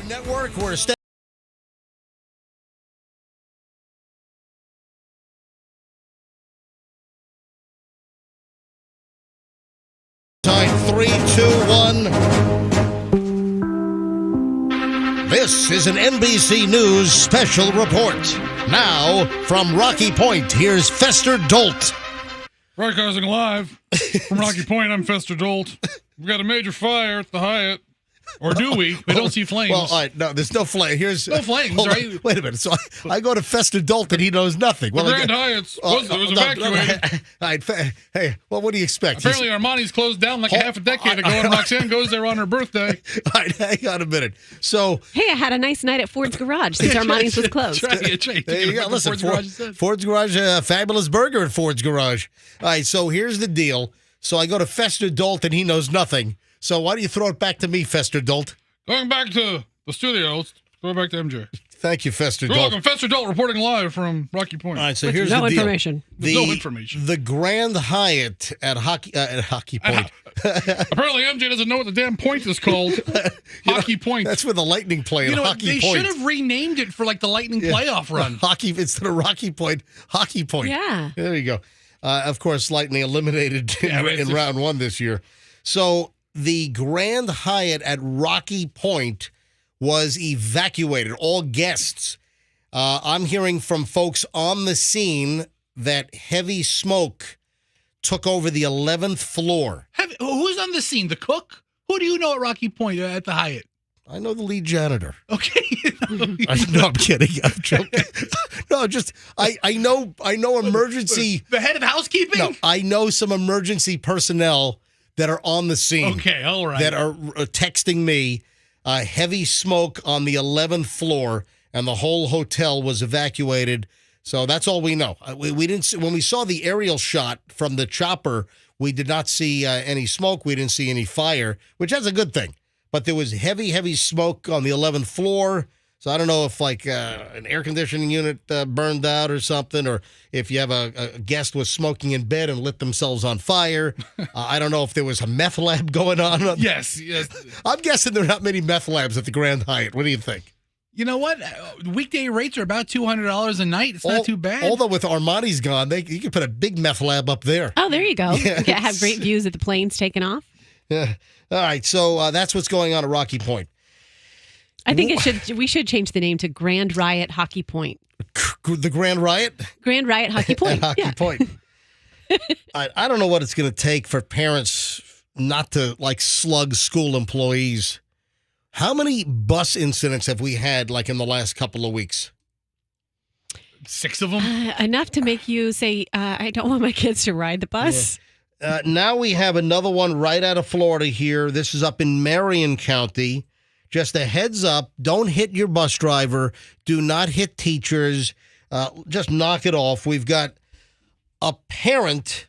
Network. We're time 3, 2, 1. This is an NBC News special report. Now, from Rocky Point, here's Fester Dolt. Broadcasting live from Rocky Point, I'm Fester Dolt. We've got a major fire at the Hyatt. Or do we? We don't see flames. Well, all right, no, there's no flame. Here's no flames, hold on. right? Wait a minute. So I go to Fester Dolt and he knows nothing. The Grand Hyatt was evacuated. All right, hey, well, what do you expect? Apparently, Armani's closed down like a half a decade ago, and Roxanne goes there on her birthday. All right, hang on a minute. So, Hey, I had a nice night at Ford's Garage since Armani's was closed. That's right. there you go. Listen, Ford's Garage, fabulous burger at Ford's Garage. All right, so here's the deal. So I go to Fester Dolt and he knows nothing. So why do you throw it back to me, Fester Dolt? Going back to the studio, let's go back to MJ. Thank you, Fester You're Dolt. welcome. Fester Dolt reporting live from Rocky Point. All right, so here's no the deal. information. No information. The Grand Hyatt at Hockey Point. Apparently, MJ doesn't know what the damn point is called. Hockey Point. That's where the Lightning play. You know what? Hockey They Point. should have renamed it for like the Lightning playoff run. Hockey instead of Rocky Point. Hockey Point. Yeah. There you go. Of course, Lightning eliminated in just- round one this year. So the Grand Hyatt at Rocky Point was evacuated. All guests. I'm hearing from folks on the scene that heavy smoke took over the 11th floor. Who's on the scene? The cook? Who do you know at Rocky Point at the Hyatt? I know the lead janitor. Okay. No, I'm kidding. I'm joking. No, just I know emergency. The head of housekeeping? No, I know some emergency personnel that are on the scene. Okay, all right. That are texting me. Heavy smoke on the 11th floor, and the whole hotel was evacuated. So that's all we know. We didn't see, when we saw the aerial shot from the chopper, we did not see any smoke. We didn't see any fire, which that's a good thing. But there was heavy smoke on the 11th floor. So I don't know if like an air conditioning unit burned out or something, or if you have a guest was smoking in bed and lit themselves on fire. I don't know if there was a meth lab going on. Yes. I'm guessing there are not many meth labs at the Grand Hyatt. What do you think? You know what? Weekday rates are about $200 a night. It's not too bad. Although with Armani's gone, you could put a big meth lab up there. Oh, there you go. Yeah. You have great views of the planes taking off. Yeah. All right, so that's what's going on at Rocky Point. I think we should change the name to Grand Riot Hockey Point. The Grand Riot? Grand Riot Hockey Point. Hockey Point. I don't know what it's going to take for parents not to like slug school employees. How many bus incidents have we had like in the last couple of weeks? 6 of them? Enough to make you say, I don't want my kids to ride the bus. Yeah. Now we have another one right out of Florida here. This is up in Marion County. Just a heads up, don't hit your bus driver. Do not hit teachers. Just knock it off. We've got a parent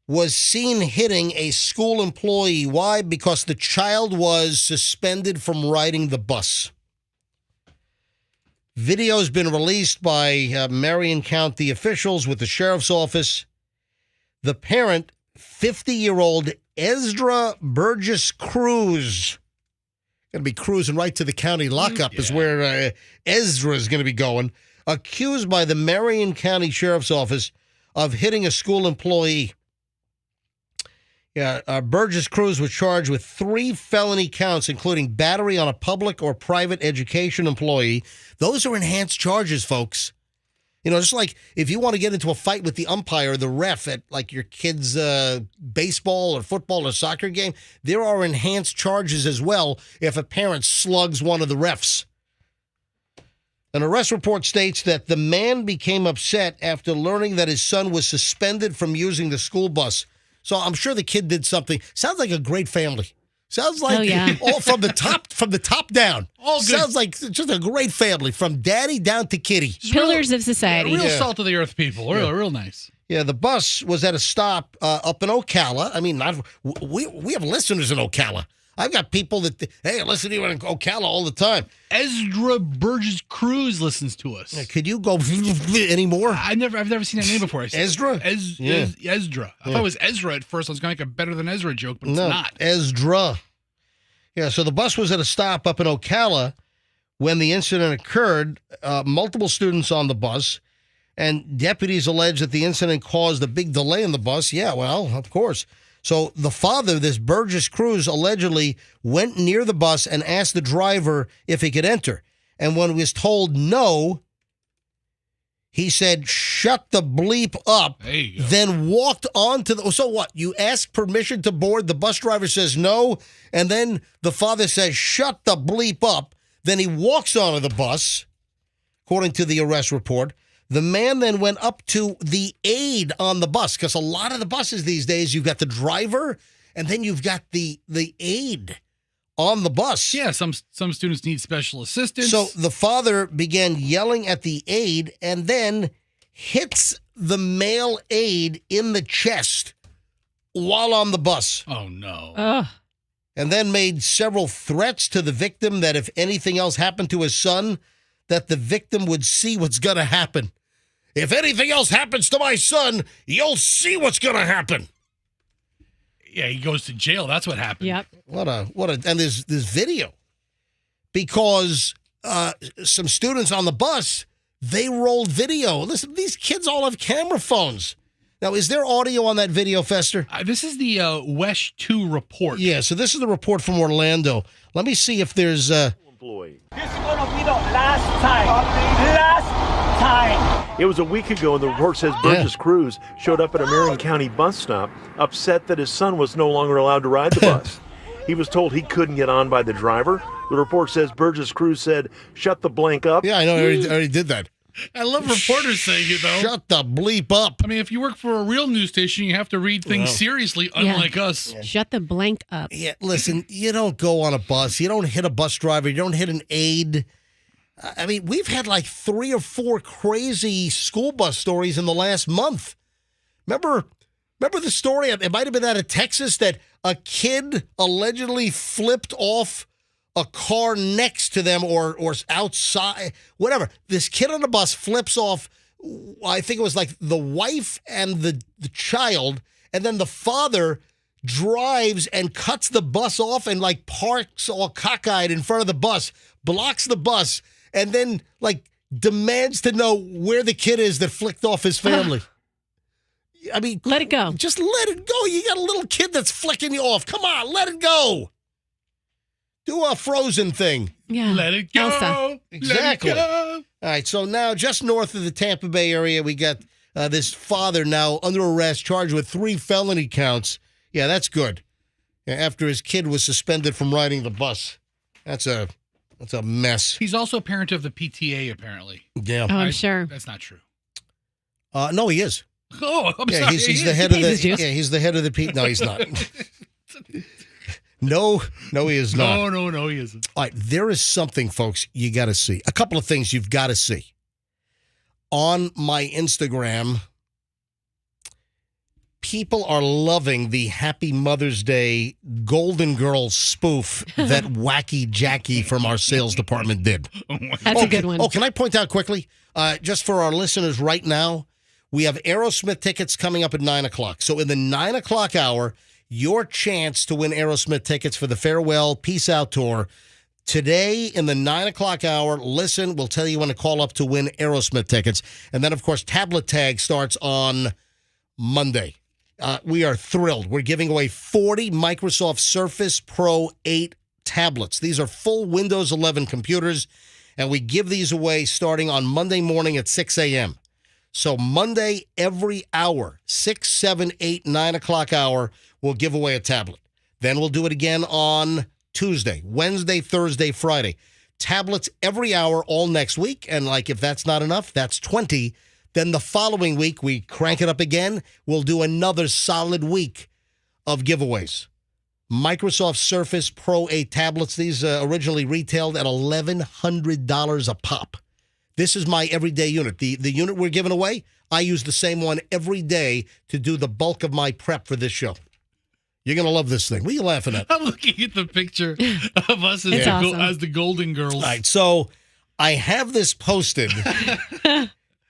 was seen hitting a school employee. Why? Because the child was suspended from riding the bus. Video has been released by Marion County officials with the sheriff's office. The parent, 50-year-old Ezra Burgess Cruz, going to be cruising right to the county lockup is where Ezra is going to be going, accused by the Marion County Sheriff's Office of hitting a school employee. Burgess Cruz was charged with 3 felony counts, including battery on a public or private education employee. Those are enhanced charges, folks. You know, just like if you want to get into a fight with the umpire or the ref at like your kid's baseball or football or soccer game, there are enhanced charges as well if a parent slugs one of the refs. An arrest report states that the man became upset after learning that his son was suspended from using the school bus. So I'm sure the kid did something. Sounds like a great family. Sounds like all from the top down. All good. Sounds like just a great family from daddy down to kitty. Pillars of society. Real salt of the earth people. Real nice. Yeah, the bus was at a stop up in Ocala. I mean, we have listeners in Ocala. I've got people that, hey, listen to you in Ocala all the time. Ezra Burgess Cruz listens to us. Could you go anymore? I've never seen that name before. Ezra? Ezra. I thought it was Ezra at first. I was going to make a better than Ezra joke, but it's not. Ezra. Yeah, so the bus was at a stop up in Ocala when the incident occurred. Multiple students on the bus, and deputies allege that the incident caused a big delay in the bus. Yeah, well, of course. So the father, this Burgess Cruz, allegedly went near the bus and asked the driver if he could enter. And when he was told no, he said, "Shut the bleep up," There you go. then walked on to the... So what? You ask permission to board, the bus driver says no, and then the father says, "Shut the bleep up." Then he walks onto the bus, according to the arrest report. The man then went up to the aide on the bus, because a lot of the buses these days, you've got the driver, and then you've got the aide on the bus. Yeah, some students need special assistance. So the father began yelling at the aide and then hits the male aide in the chest while on the bus, Oh, no. Ugh. and then made several threats to the victim that if anything else happened to his son, that the victim would see what's going to happen. If anything else happens to my son, you'll see what's going to happen. Yeah, he goes to jail. That's what happened. Yep. And there's video because some students on the bus, they rolled video. Listen, these kids all have camera phones. Now, is there audio on that video, Fester? This is the WESH 2 report. Yeah, so this is the report from Orlando. Let me see if there's... Employee. This is going to be the last time. Last time. It was a week ago, and the report says Burgess Cruz showed up at a Marion County bus stop, upset that his son was no longer allowed to ride the bus. He was told he couldn't get on by the driver. The report says Burgess Cruz said, "Shut the blank up." Yeah, I know. I already did that. I love reporters saying it, though. Shut the bleep up. I mean, if you work for a real news station, you have to read things seriously, unlike us. Shut the blank up. Yeah, listen, you don't go on a bus. You don't hit a bus driver. You don't hit an aide. I mean, we've had like 3 or 4 crazy school bus stories in the last month. Remember the story? It might have been out of Texas that a kid allegedly flipped off a car next to them or outside, whatever. This kid on the bus flips off, I think it was like the wife and the child, and then the father drives and cuts the bus off and like parks all cockeyed in front of the bus, blocks the bus, and then like demands to know where the kid is that flicked off his family. I mean, Let it go. just let it go. You got a little kid that's flicking you off. Come on, let it go. Do a Frozen thing. Yeah. Let it go. Elsa. Exactly. Let it go. All right, so now just north of the Tampa Bay area, we got this father now under arrest, charged with 3 felony counts. Yeah, that's good. After his kid was suspended from riding the bus. That's a mess. He's also a parent of the PTA, apparently. Yeah. Oh, I'm sure. That's not true. No, he is. Oh, I'm Yeah, sorry. he's the head of He the. pays his dues. Yeah, he's the head of the P. No, he's not. No, he is not. No, he isn't. All right, there is something, folks, you got to see. A couple of things you've got to see. On my Instagram, people are loving the Happy Mother's Day Golden Girls spoof that Wacky Jackie from our sales department did. That's a good one. Oh, can I point out quickly, just for our listeners right now, we have Aerosmith tickets coming up at 9 o'clock. So in the 9 o'clock hour, your chance to win Aerosmith tickets for the Farewell Peace Out Tour. Today in the 9 o'clock hour, listen, we'll tell you when to call up to win Aerosmith tickets. And then, of course, Tablet Tag starts on Monday. We are thrilled. We're giving away 40 Microsoft Surface Pro 8 tablets. These are full Windows 11 computers, and we give these away starting on Monday morning at 6 a.m. So Monday, every hour, 6, 7, 8, 9 o'clock hour, we'll give away a tablet. Then we'll do it again on Tuesday, Wednesday, Thursday, Friday. Tablets every hour all next week. And like if that's not enough, that's 20. Then the following week, we crank it up again. We'll do another solid week of giveaways. Microsoft Surface Pro 8 tablets. These originally retailed at $1,100 a pop. This is my everyday unit. The unit we're giving away, I use the same one every day to do the bulk of my prep for this show. You're going to love this thing. What are you laughing at? I'm looking at the picture of us as, It's awesome. as the Golden Girls. All right, so I have this posted.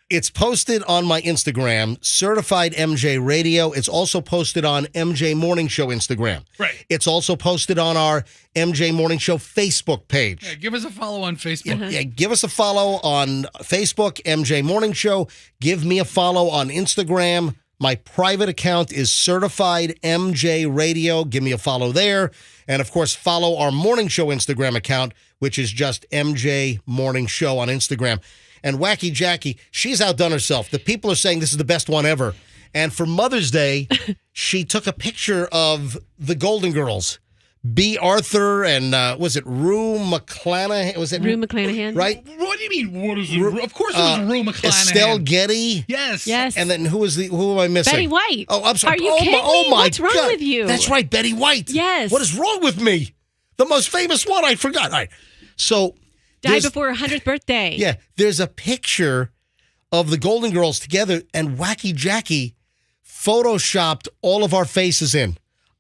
It's posted on my Instagram, Certified MJ Radio. It's also posted on MJ Morning Show Instagram. Right. It's also posted on our MJ Morning Show Facebook page. Yeah, give us a follow on Facebook. Yeah, give us a follow on Facebook, MJ Morning Show. Give me a follow on Instagram. My private account is Certified MJ Radio. Give me a follow there. And, of course, follow our Morning Show Instagram account, which is just MJ Morning Show on Instagram. And Wacky Jackie, she's outdone herself. The people are saying this is the best one ever. And for Mother's Day, she took a picture of the Golden Girls. B. Arthur and, was it Rue McClanahan? Was it Rue McClanahan? Right? What do you mean, what is it? Of course it was Rue McClanahan. Estelle Getty. Yes. And then who am I missing? Betty White. Oh, I'm sorry. Are you kidding me? Oh my What's wrong God. with you? That's right, Betty White. Yes. What is wrong with me? The most famous one. I forgot. All right. So Died before her 100th birthday. yeah, there's a picture of the Golden Girls together, and Wacky Jackie photoshopped all of our faces in.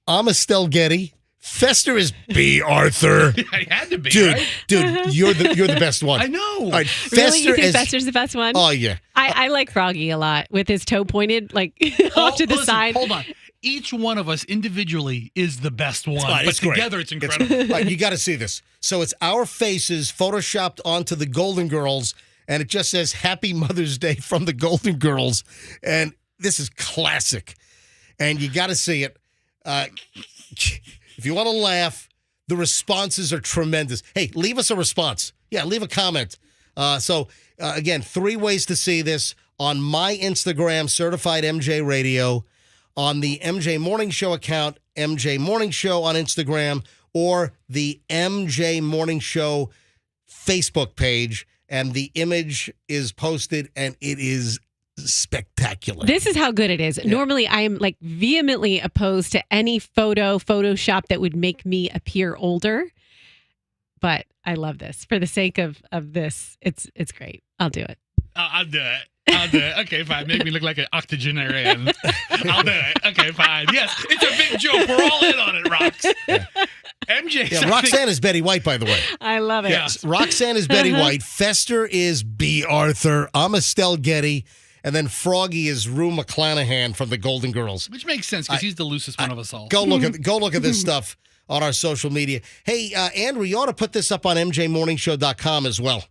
I'm Estelle Getty. Fester is B. Arthur. I had to be, Dude, right? dude, you're the best one. I know. All right, Really? You Fester think is. Fester's the best one? Oh yeah. I like Froggy a lot with his toe pointed like off to the Listen, side. Hold on. Each one of us individually is the best one, Right, but it's great. together it's incredible. All right, you got to see this. So it's our faces photoshopped onto the Golden Girls, and it just says Happy Mother's Day from the Golden Girls. And this is classic. And you got to see it. If you want to laugh, the responses are tremendous. Hey, leave us a response. Yeah, leave a comment. Again, 3 ways to see this on my Instagram, Certified MJ Radio, on the MJ Morning Show account, MJ Morning Show on Instagram, or the MJ Morning Show Facebook page. And the image is posted, and it is spectacular. This is how good it is. Normally, I am like vehemently opposed to any Photoshop that would make me appear older. But I love this. For the sake of this, it's great. I'll do it. I'll do it. Okay, fine. Make me look like an octogenarian. I'll do it. Okay, fine. Yes, it's a big joke. We're all in on it, Rox. MJ. Yeah, Roxanne is Betty White, by the way. I love it. Yes, Roxanne is Betty White. Fester is B. Arthur. I'm Estelle Getty. And then Froggy is Rue McClanahan from the Golden Girls. Which makes sense because he's the loosest one of us all. Go look at this stuff on our social media. Hey, Andrew, you ought to put this up on mjmorningshow.com as well.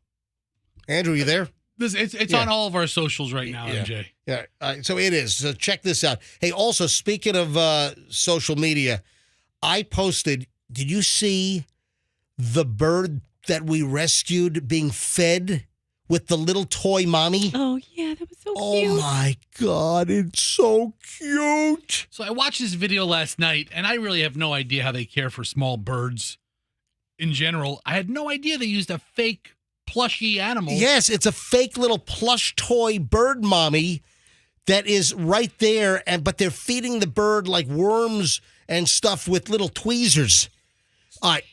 Andrew, you there? It's on all of our socials right now, MJ. Yeah, so it is. So check this out. Hey, also, speaking of social media, I posted, did you see the bird that we rescued being fed with the little toy mommy? Oh, yeah, that was so cute. Oh, my God, it's so cute. So I watched this video last night, and I really have no idea how they care for small birds in general. I had no idea they used a fake plushy animal. Yes, it's a fake little plush toy bird mommy that is right there, but they're feeding the bird like worms and stuff with little tweezers.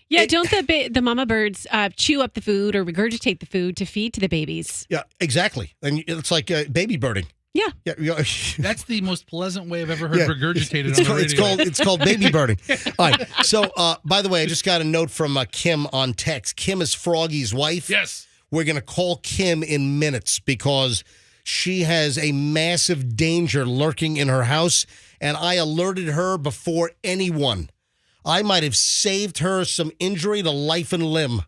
Yeah, don't the mama birds chew up the food or regurgitate the food to feed to the babies? Yeah, exactly. And it's like baby birding. Yeah. That's the most pleasant way I've ever heard regurgitated on the radio. It's called baby birding. All right. So, by the way, I just got a note from Kim on text. Kim is Froggy's wife. Yes. We're going to call Kim in minutes because she has a massive danger lurking in her house, and I alerted her before anyone. I might have saved her some injury to life and limb.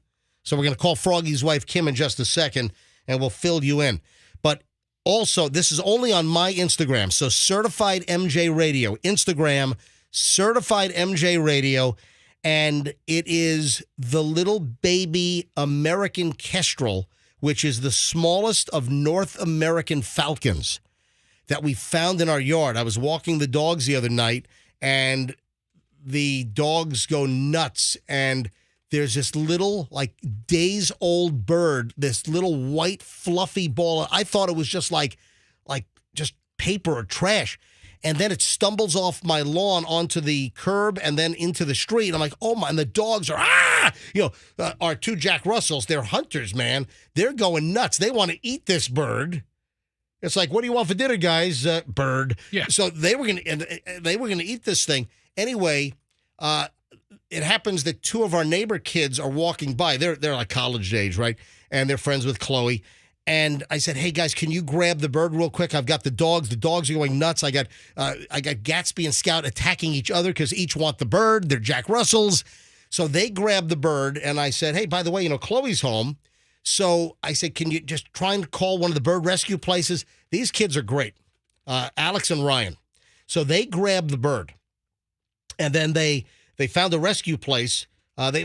So we're going to call Froggy's wife, Kim, in just a second, and we'll fill you in. But also, this is only on my Instagram. So Certified MJ Radio, Instagram, Certified MJ Radio, and it is the little baby American kestrel, which is the smallest of North American falcons that we found in our yard. I was walking the dogs the other night, and the dogs go nuts, and there's this little, like, days-old bird, this little white, fluffy ball. I thought it was just like just paper or trash. And then it stumbles off my lawn onto the curb and then into the street. I'm like, oh, my, and the dogs are, our 2 Jack Russells, they're hunters, man. They're going nuts. They want to eat this bird. It's like, what do you want for dinner, guys? Bird. Yeah. So they were going to eat this thing. Anyway, it happens that 2 of our neighbor kids are walking by. They're like college age, right? And they're friends with Chloe. And I said, hey, guys, can you grab the bird real quick? I've got the dogs. The dogs are going nuts. I got Gatsby and Scout attacking each other because each want the bird. They're Jack Russells. So they grabbed the bird, and I said, hey, by the way, Chloe's home. So I said, can you just try and call one of the bird rescue places? These kids are great, Alex and Ryan. So they grabbed the bird, and then they found a rescue place.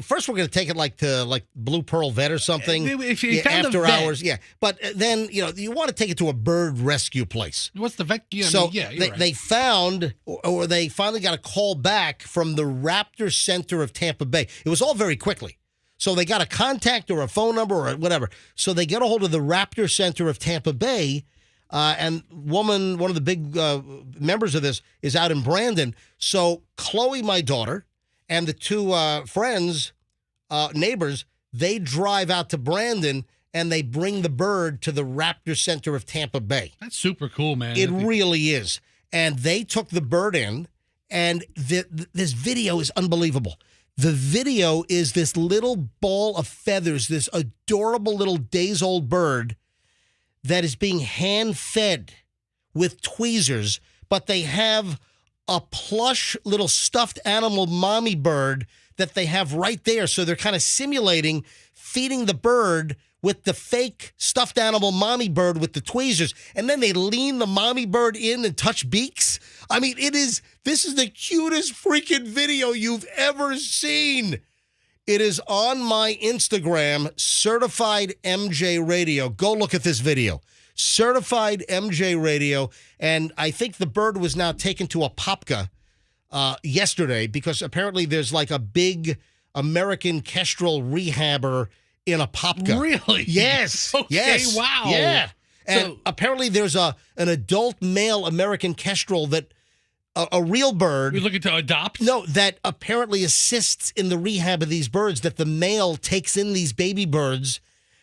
First we're going to take it to Blue Pearl Vet or something. If you found after a vet. hours, yeah. But then you want to take it to a bird rescue place. What's the vet? Yeah, So you're right. they found, or they finally got a call back from the Raptor Center of Tampa Bay. It was all very quickly. So they got a contact or a phone number or whatever. So they get a hold of the Raptor Center of Tampa Bay, and one of the big members of this is out in Brandon. So Chloe, my daughter, and the two friends, neighbors, they drive out to Brandon and they bring the bird to the Raptor Center of Tampa Bay. That's super cool, man. It really is. And they took the bird in, and this video is unbelievable. The video is this little ball of feathers, this adorable little days-old bird that is being hand-fed with tweezers, but they have a plush little stuffed animal mommy bird that they have right there. So they're kind of simulating feeding the bird with the fake stuffed animal mommy bird with the tweezers. And then they lean the mommy bird in and touch beaks. I mean, this is the cutest freaking video you've ever seen. It is on my Instagram, Certified MJ Radio. Go look at this video. Certified MJ Radio, and I think the bird was now taken to Apopka yesterday because apparently there's like a big American kestrel rehabber in Apopka. Really? Yes. Okay, yes. wow. Yeah. And So- apparently there's an adult male American kestrel that a real bird. You're looking to adopt? No, that apparently assists in the rehab of these birds, that the male takes in these baby birds.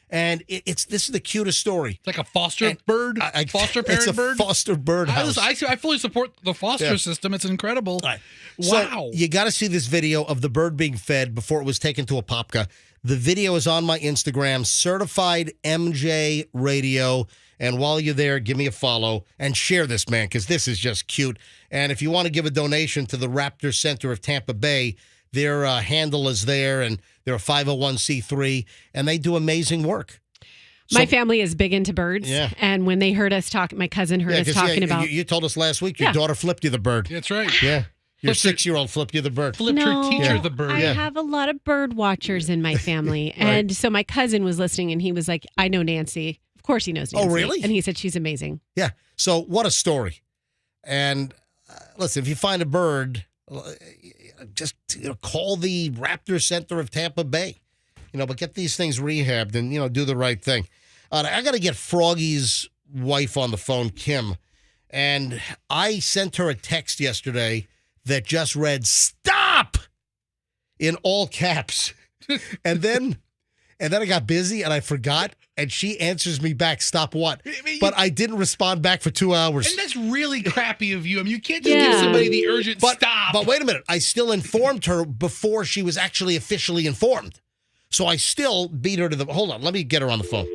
And this is the cutest story. It's like a foster bird? Foster parent it's a bird? foster bird house. I fully support the foster system. It's incredible. Right. Wow. So you got to see this video of the bird being fed before it was taken to Apopka. The video is on my Instagram, Certified MJ Radio. And while you're there, give me a follow and share this, man, because this is just cute. And if you want to give a donation to the Raptor Center of Tampa Bay, their handle is there, and they're a 501c3, and they do amazing work. My family is big into birds. Yeah. And when they heard us talk, my cousin heard us 'cause, talking about. You told us last week your daughter flipped you the bird. That's right. Yeah. Your Flipped her- 6-year-old flipped you the bird. Flipped her teacher the bird. I have a lot of bird watchers in my family. And so my cousin was listening, and he was like, I know Nancy. Of course he knows Nancy. Oh, really? And he said she's amazing. Yeah. So what a story. And listen, if you find a bird, just call the Raptor Center of Tampa Bay. But get these things rehabbed and, do the right thing. I got to get Froggy's wife on the phone, Kim. And I sent her a text yesterday that just read, "Stop!" in all caps. And then I got busy and I forgot. And she answers me back, "Stop what?" But I didn't respond back for 2 hours. And that's really crappy of you. I mean, you can't just give somebody the urgent stop. But wait a minute. I still informed her before she was actually officially informed. So I still beat her to the... Hold on. Let me get her on the phone.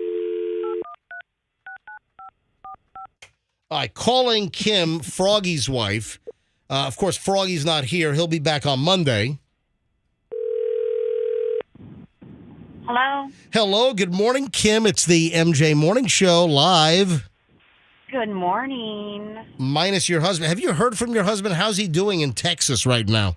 All right. Calling Kim, Froggy's wife. Of course, Froggy's not here. He'll be back on Monday. Hello. Hello. Good morning, Kim. It's the MJ Morning Show live. Good morning. Minus your husband. Have you heard from your husband? How's he doing in Texas right now?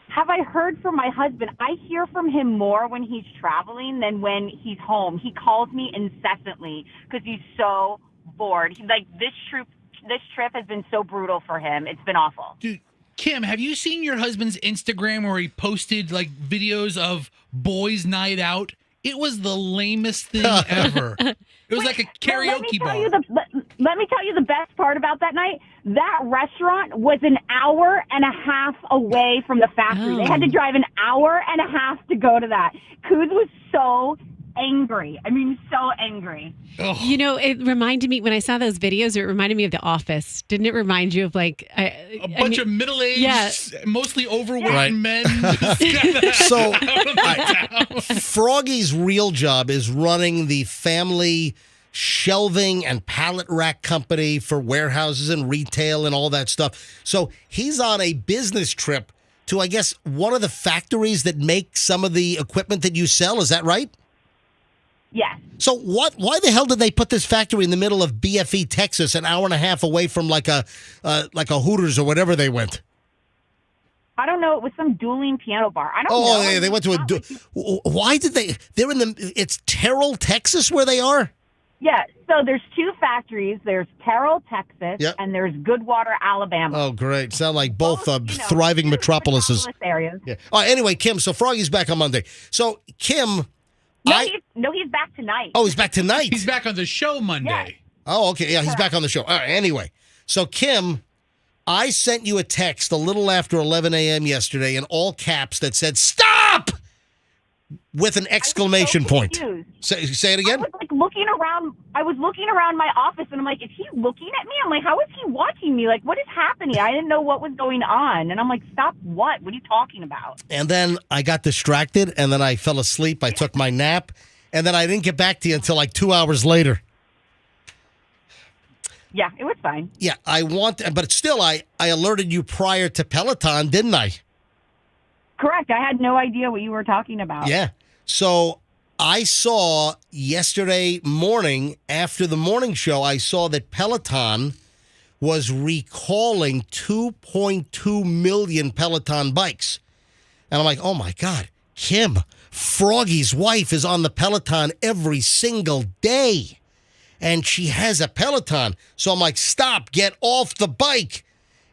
Have I heard from my husband? I hear from him more when he's traveling than when he's home. He calls me incessantly because he's so bored. This trip has been so brutal for him. It's been awful. Dude, Kim, have you seen your husband's Instagram where he posted videos of boys' night out? It was the lamest thing ever. It was like a karaoke bar. Let me tell you the best part about that night. That restaurant was an hour and a half away from the factory. They had to drive an hour and a half to go to that. Kuz was so angry. I mean, so angry. Oh. It reminded me, when I saw those videos, it reminded me of The Office. Didn't it remind you of a bunch of middle-aged, mostly overweight men? So, Froggy's real job is running the family shelving and pallet rack company for warehouses and retail and all that stuff. So he's on a business trip to, I guess, one of the factories that make some of the equipment that you sell. Is that right? Yes. So why the hell did they put this factory in the middle of BFE, Texas, an hour and a half away from like a Hooters or whatever they went? I don't know. It was some dueling piano bar. I don't know. Oh, yeah, they went to why did they? They're in it's Terrell, Texas, where they are? Yeah, so there's two factories. There's Terrell, Texas, Yep. and there's Goodwater, Alabama. Oh, great. Sound like both Both, thriving two metropolises. metropolis areas. Yeah. All right, anyway, Kim, so Froggy's back on Monday. So, Kim, He's back tonight. Oh, he's back tonight. He's back on the show Monday. Yes. Oh, okay. Yeah, he's back on the show. All right, anyway. So, Kim, I sent you a text a little after 11 a.m. yesterday in all caps that said, "Stop!" with an exclamation point. Say it again? I was looking around my office, and I'm like, is he looking at me? I'm like, how is he watching me? Like, what is happening? I didn't know what was going on. And I'm like, stop what? What are you talking about? And then I got distracted, and then I fell asleep. I took my nap, and then I didn't get back to you until like 2 hours later. Yeah, it was fine. Yeah, but still, I alerted you prior to Peloton, didn't I? Correct. I had no idea what you were talking about. Yeah. So I saw yesterday morning, after the morning show, I saw that Peloton was recalling 2.2 million Peloton bikes. And I'm like, oh my God, Kim, Froggy's wife is on the Peloton every single day. And she has a Peloton. So I'm like, stop, get off the bike.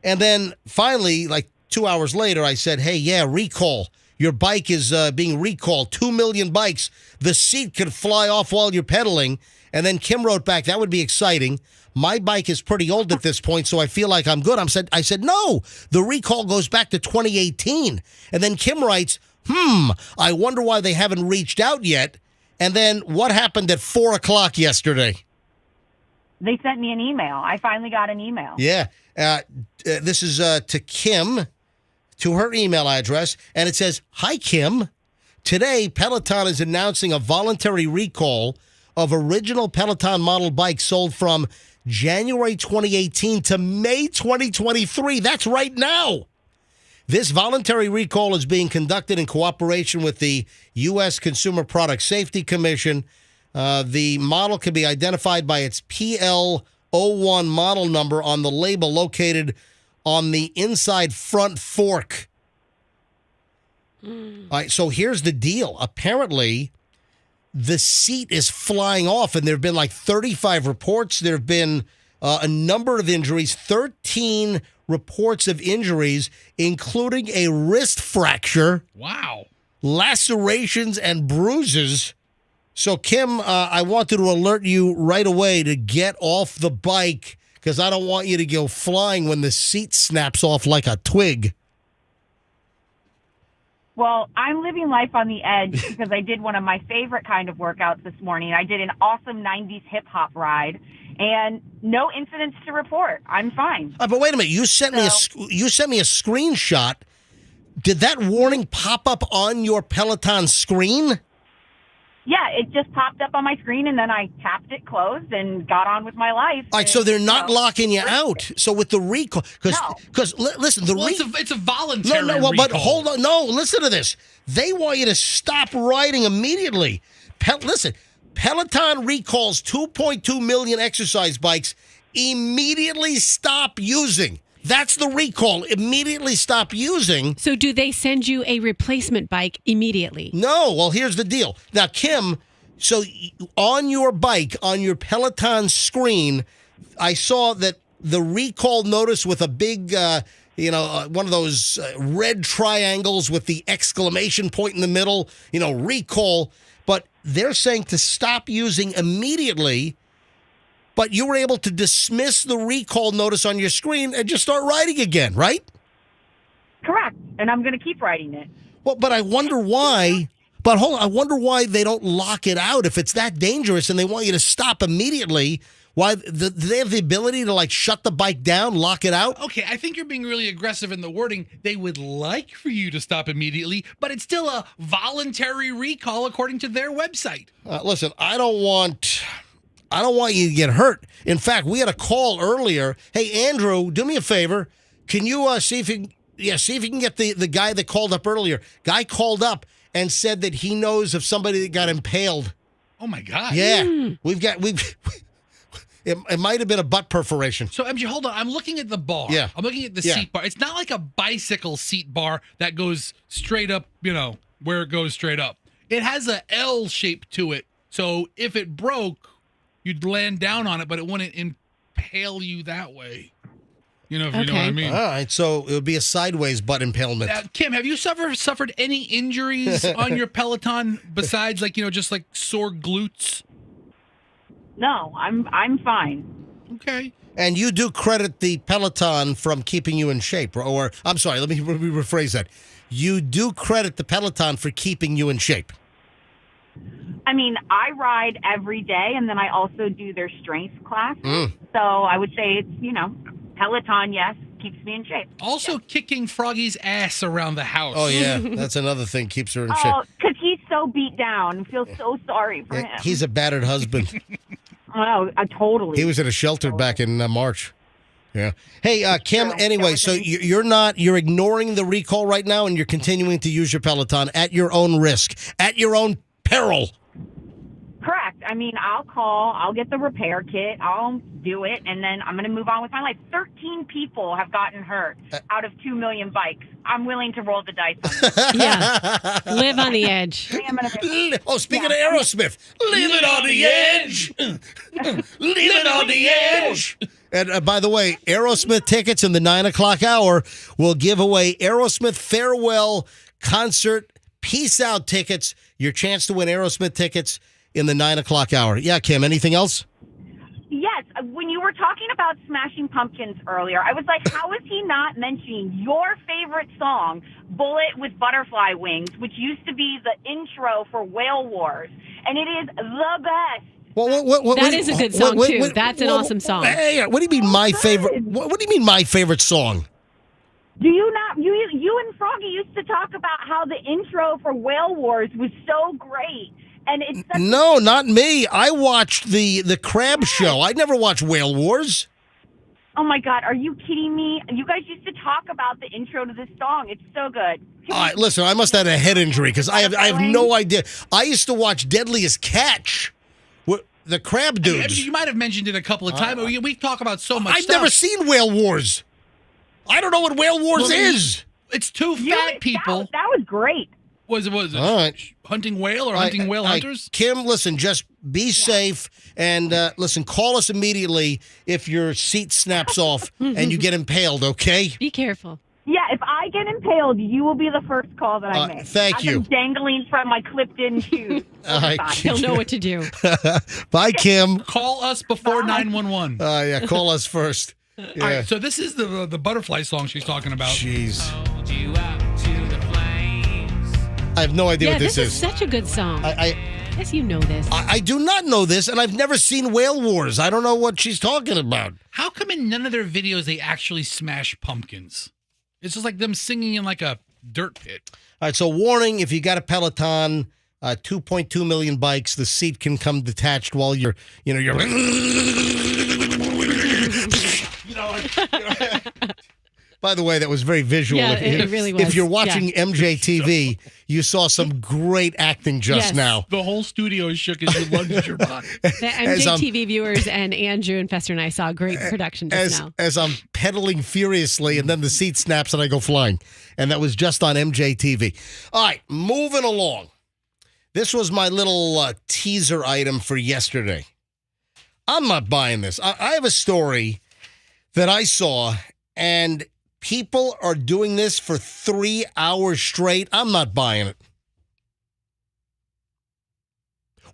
And then finally, like 2 hours later, I said, hey, yeah, recall. Your bike is being recalled. 2 million bikes. The seat could fly off while you're pedaling. And then Kim wrote back, that would be exciting. My bike is pretty old at this point, so I feel like I'm good. I said, no, the recall goes back to 2018. And then Kim writes, I wonder why they haven't reached out yet. And then what happened at 4 o'clock yesterday? They sent me an email. I finally got an email. Yeah. This is to Kim, to her email address, and it says, "Hi, Kim. Today, Peloton is announcing a voluntary recall of original Peloton model bikes sold from January 2018 to May 2023. That's right now. This voluntary recall is being conducted in cooperation with the U.S. Consumer Product Safety Commission. The model can be identified by its PL01 model number on the label located on the inside front fork." All right, so here's the deal. Apparently, the seat is flying off, and there have been like 35 reports. There have been a number of injuries, 13 reports of injuries, including a wrist fracture. Wow. Lacerations and bruises. So, Kim, I wanted to alert you right away to get off the bike because I don't want you to go flying when the seat snaps off like a twig. Well, I'm living life on the edge because I did one of my favorite kind of workouts this morning. I did an awesome 90s hip-hop ride, and no incidents to report. I'm fine. But wait a minute. You sent me a screenshot. Did that warning pop up on your Peloton screen? Yeah, it just popped up on my screen, and then I tapped it closed and got on with my life. All right, so they're not locking you out. So with the recall, because listen, it's a voluntary recall. But hold on, listen to this. They want you to stop riding immediately. Listen, Peloton recalls 2.2 million exercise bikes. Immediately stop using. That's the recall. Immediately stop using. So do they send you a replacement bike immediately? No. Well, here's the deal. Now, Kim, so on your bike, on your Peloton screen, I saw that the recall notice with a big, one of those red triangles with the exclamation point in the middle, recall. But they're saying to stop using immediately. But you were able to dismiss the recall notice on your screen and just start riding again, right? Correct. And I'm going to keep riding it. Well, but I wonder why. But hold on. I wonder why they don't lock it out. If it's that dangerous and they want you to stop immediately, why do they have the ability to shut the bike down, lock it out? Okay, I think you're being really aggressive in the wording. They would like for you to stop immediately, but it's still a voluntary recall according to their website. Listen, I don't want I don't want you to get hurt. In fact, we had a call earlier. Hey, Andrew, do me a favor. Can you see if you can get the guy that called up earlier? Guy called up and said that he knows of somebody that got impaled. Oh my God. Yeah, it might have been a butt perforation. So, MJ, hold on. I'm looking at the bar. Yeah. I'm looking at the seat bar. It's not like a bicycle seat bar that goes straight up, where it goes straight up. It has a L shape to it. So if it broke, you'd land down on it, but it wouldn't impale you that way. If you know what I mean. All right, so it would be a sideways butt impalement. Kim, have you suffered any injuries on your Peloton besides just like sore glutes? No, I'm fine. Okay. And you do credit the Peloton from keeping you in shape, or I'm sorry, let me rephrase that. You do credit the Peloton for keeping you in shape. I mean, I ride every day, and then I also do their strength class. So I would say it's, Peloton, yes, keeps me in shape. Also kicking Froggy's ass around the house. Oh, yeah, that's another thing, keeps her in shape. Oh, because he's so beat down. I feel so sorry for him. He's a battered husband. Oh, totally. He was in a shelter back in March. Yeah. Hey, Kim, anyway, so you're ignoring the recall right now, and you're continuing to use your Peloton at your own risk, at your own peril. Correct. I mean, I'll get the repair kit, I'll do it, and then I'm going to move on with my life. 13 people have gotten hurt out of 2 million bikes. I'm willing to roll the dice on this. Yeah. Live on the edge. Speaking of Aerosmith, live it on the edge. Live it on the edge. And by the way, Aerosmith tickets in the 9 o'clock hour will give away Aerosmith farewell concert peace out tickets. Your chance to win Aerosmith tickets in the 9 o'clock hour. Yeah, Kim, anything else? Yes. When you were talking about Smashing Pumpkins earlier, I was like, how is he not mentioning your favorite song, Bullet with Butterfly Wings, which used to be the intro for Whale Wars, and it is the best. That is a good song, too. That's an awesome song. Hey, what do you mean my favorite? What do you mean my favorite song? Do you not? You and Froggy used to talk about how the intro for Whale Wars was so great. And it's no, not me. I watched the Crab Show. I never watched Whale Wars. Oh, my God. Are you kidding me? You guys used to talk about the intro to this song. It's so good. All right, listen, I must have had a head injury because I have no idea. I used to watch Deadliest Catch. The crab dudes. You might have mentioned it a couple of times. We talk about so much I've never seen Whale Wars. I don't know what Whale Wars is. It's two fat people. That was great. Was it all right. Hunting whale or hunting whale hunters? Kim, listen, just be safe and listen, call us immediately if your seat snaps off and you get impaled, okay? Be careful. Yeah, if I get impaled, you will be the first call that I make. Thank you. I'm dangling from my clipped-in shoes. He'll know what to do. Bye, Kim. Call us before 911. Yeah, call us first. Yeah. All right, so this is the butterfly song she's talking about. Jeez. I have no idea what this is. This is such a good song. I guess you know this. I do not know this, and I've never seen Whale Wars. I don't know what she's talking about. How come in none of their videos they actually smash pumpkins? It's just like them singing in like a dirt pit. All right, so warning, if you got a Peloton, 2.2 million bikes, the seat can come detached while you're. By the way, that was very visual. Yeah, it really was. If you're watching MJTV, you saw some great acting just now. The whole studio shook as you lunged your body. The MJTV viewers and Andrew and Fester and I saw a great production just now. As I'm pedaling furiously, and then the seat snaps and I go flying. And that was just on MJTV. All right, moving along. This was my little teaser item for yesterday. I'm not buying this. I have a story that I saw, and people are doing this for 3 hours straight. I'm not buying it.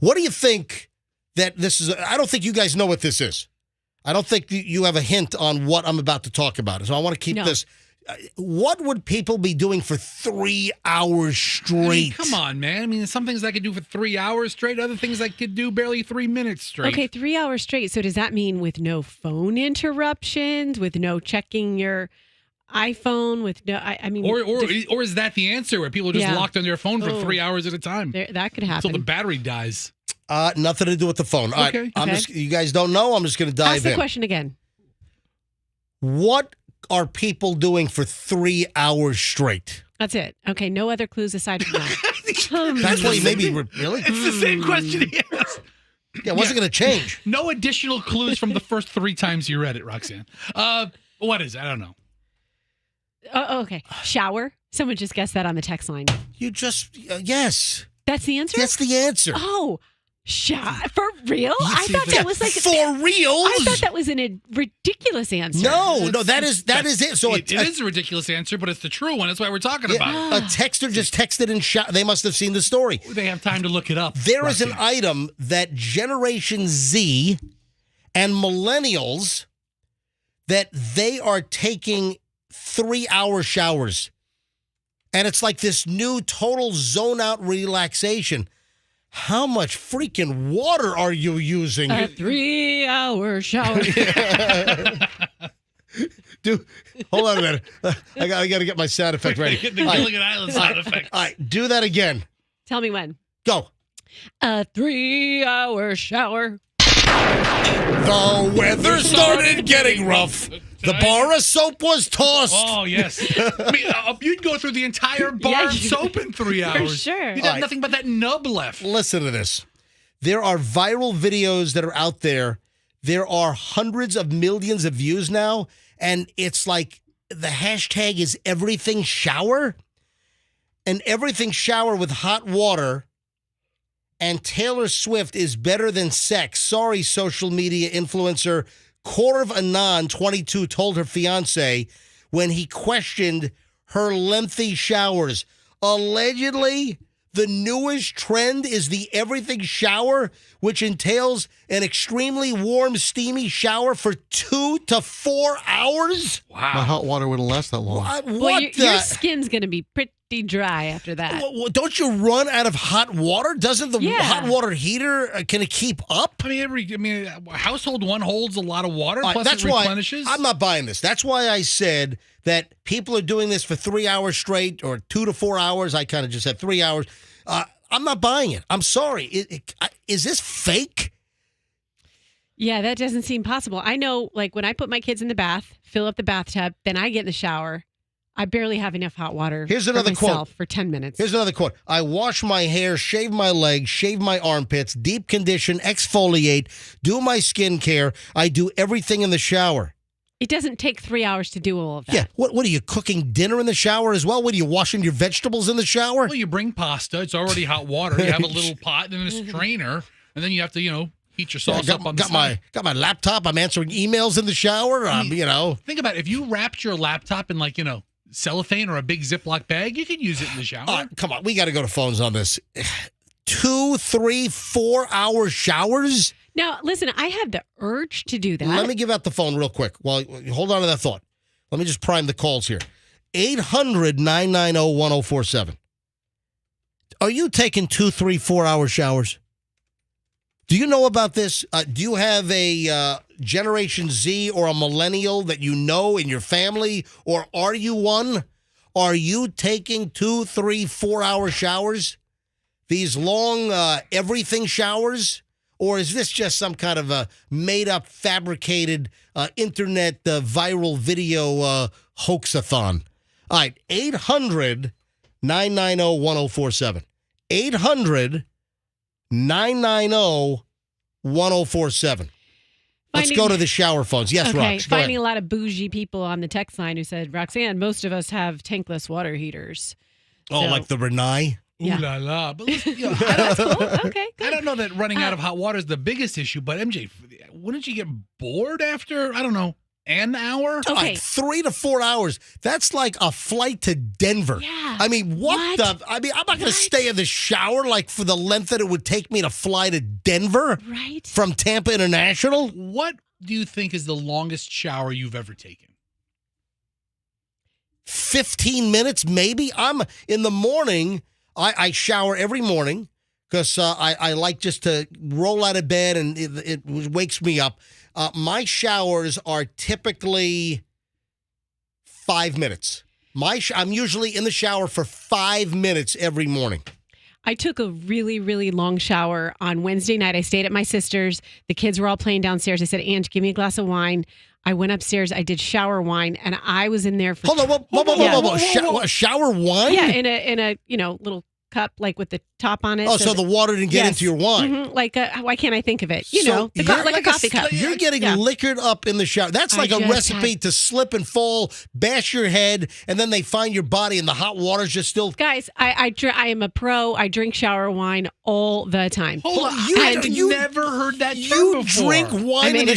What do you think that this is? I don't think you guys know what this is. I don't think you have a hint on what I'm about to talk about. So I want to keep this. What would people be doing for 3 hours straight? I mean, come on, man. I mean, some things I could do for 3 hours straight, other things I could do barely 3 minutes straight. Okay, 3 hours straight. So does that mean with no phone interruptions, with no checking your iPhone, with no, I mean, or is that the answer where people are just locked on their phone for 3 hours at a time? That could happen. Until the battery dies. Nothing to do with the phone. All right, Okay. you guys don't know. I'm just going to dive Ask the in. question again. What are people doing for 3 hours straight? That's it. Okay, no other clues aside from that. That's why maybe really. It's the same question he asked. Yeah, it wasn't going to change. No additional clues from the first 3 times you read it, Roxanne. What is it? I don't know. Oh, okay. Shower. Someone just guessed that on the text line. You just yes. That's the answer? That's the answer. Oh, for real? I thought that was like for real. I thought that was a ridiculous answer. No, that is it. So it is a ridiculous answer, but it's the true one. That's why we're talking about it. A texter just texted and they must have seen the story. They have time to look it up. There is an item that Generation Z and millennials that they are taking 3-hour showers. And it's like this new total zone out relaxation. How much freaking water are you using? A 3-hour shower. Dude, hold on a minute. I got to get my sound effect ready. Get the Gilligan Island sound effect. All right, do that again. Tell me when. Go. A 3-hour shower. The weather started getting rough. The bar of soap was tossed. Oh, yes. I mean, you'd go through the entire bar of soap in 3 hours. For sure. You'd have nothing but that nub left. Listen to this. There are viral videos that are out there. There are hundreds of millions of views now, and it's like the hashtag is everything shower. And everything shower with hot water. And Taylor Swift is better than sex. Sorry, social media influencer Corv Anand, 22, told her fiancé when he questioned her lengthy showers. Allegedly, the newest trend is the everything shower, which entails an extremely warm, steamy shower for 2 to 4 hours. My hot water wouldn't last that long. Well, your skin's going to be pretty dry after that. Don't you run out of hot water? Doesn't the hot water heater, can it keep up? I mean, household one holds a lot of water, plus that's it replenishes. Why I'm not buying this. That's why I said that people are doing this for 3 hours straight or 2 to 4 hours. I kind of just said 3 hours. I'm not buying it. I'm sorry. Is this fake? Yeah, that doesn't seem possible. I know, like, when I put my kids in the bath, fill up the bathtub, then I get in the shower, I barely have enough hot water Here's another for myself quote. for 10 minutes. Here's another quote. I wash my hair, shave my legs, shave my armpits, deep condition, exfoliate, do my skincare. I do everything in the shower. It doesn't take 3 hours to do all of that. Yeah. What are you cooking dinner in the shower as well? What are you washing your vegetables in the shower? Well, you bring pasta. It's already hot water. You have a little pot and a strainer, and then you have to, heat your sauce up on the side. Got my laptop. I'm answering emails in the shower. Think about it. If you wrapped your laptop in cellophane or a big Ziploc bag, you could use it in the shower. Come on. We got to go to phones on this. 2, 3, 4 hour showers? Now, listen, I had the urge to do that. Let me give out the phone real quick. Well, hold on to that thought. Let me just prime the calls here. 800-990-1047. Are you taking 2, 3, 4 hour showers? Do you know about this? Do you have a Generation Z or a millennial that you know in your family? Or are you one? Are you taking 2, 3, 4 hour showers? These long everything showers? Or is this just some kind of a made-up, fabricated internet viral video hoaxathon? All right, 800-990-1047. 800-990-1047. Let's go to the shower phones. Yes, okay, Rox, go finding ahead. a lot of bougie people on the text line who said, Roxanne, most of us have tankless water heaters. Oh, So- like the Renai? Yeah. Ooh la la. But listen, That's cool. Okay, I good. don't know that running out of hot water is the biggest issue, but MJ, wouldn't you get bored after, I don't know, an hour? Okay. Like 3 to 4 hours. That's like a flight to Denver. Yeah. I mean, I'm not going to stay in the shower like for the length that it would take me to fly to Denver Right? from Tampa International. What do you think is the longest shower you've ever taken? 15 minutes, maybe. I'm in the morning. I shower every morning because I like just to roll out of bed and it wakes me up. My showers are typically 5 minutes. I'm usually in the shower for 5 minutes every morning. I took a really, really long shower on Wednesday night. I stayed at my sister's. The kids were all playing downstairs. I said, Ange, give me a glass of wine. I went upstairs. I did shower wine, and I was in there for. Hold on, whoa. Shower wine? Yeah, in a little cup, like with the top on it. Oh, so the water didn't get into your wine. Mm-hmm. Like, why can't I think of it? So Like a coffee cup. You're getting liquored up in the shower. That's like a recipe to slip and fall, bash your head, and then they find your body and the hot water's just still. Guys, I am a pro. I drink shower wine all the time. Hold on, you never heard that term before. Drink wine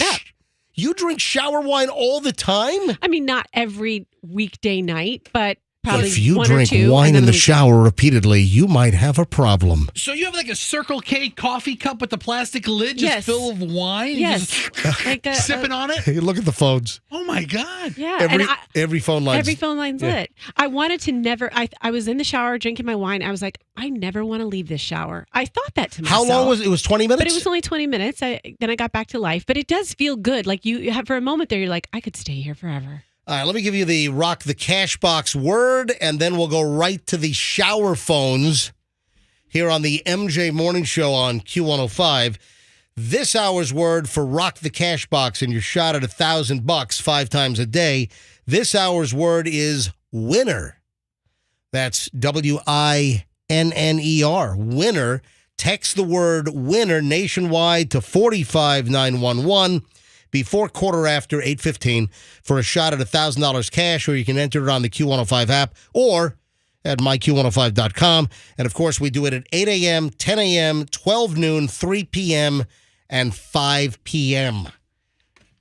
You drink shower wine all the time? I mean, not every weekday night, but probably if you one drink or two, wine in the shower repeatedly, you might have a problem. So you have like a Circle K coffee cup with the plastic lid just full of wine? Yes. Like sipping on it? Hey, look at the phones. Oh, my God. Yeah. Every phone line's lit. I wanted to never, I was in the shower drinking my wine. I was like, I never want to leave this shower. I thought that to myself. How long was it? It was 20 minutes? But it was only 20 minutes. Then I got back to life. But it does feel good. Like you have for a moment there, you're like, I could stay here forever. All right, let me give you the Rock the Cash Box word, and then we'll go right to the shower phones here on the MJ Morning Show on Q105. This hour's word for Rock the Cash Box, and you're shot at $1,000 5 times a day. This hour's word is winner. That's WINNER, winner. Text the word winner nationwide to 45911. Before quarter after 8:15 for a shot at $1,000 cash, or you can enter it on the Q105 app or at myQ105.com. And, of course, we do it at 8 a.m., 10 a.m., 12 noon, 3 p.m., and 5 p.m.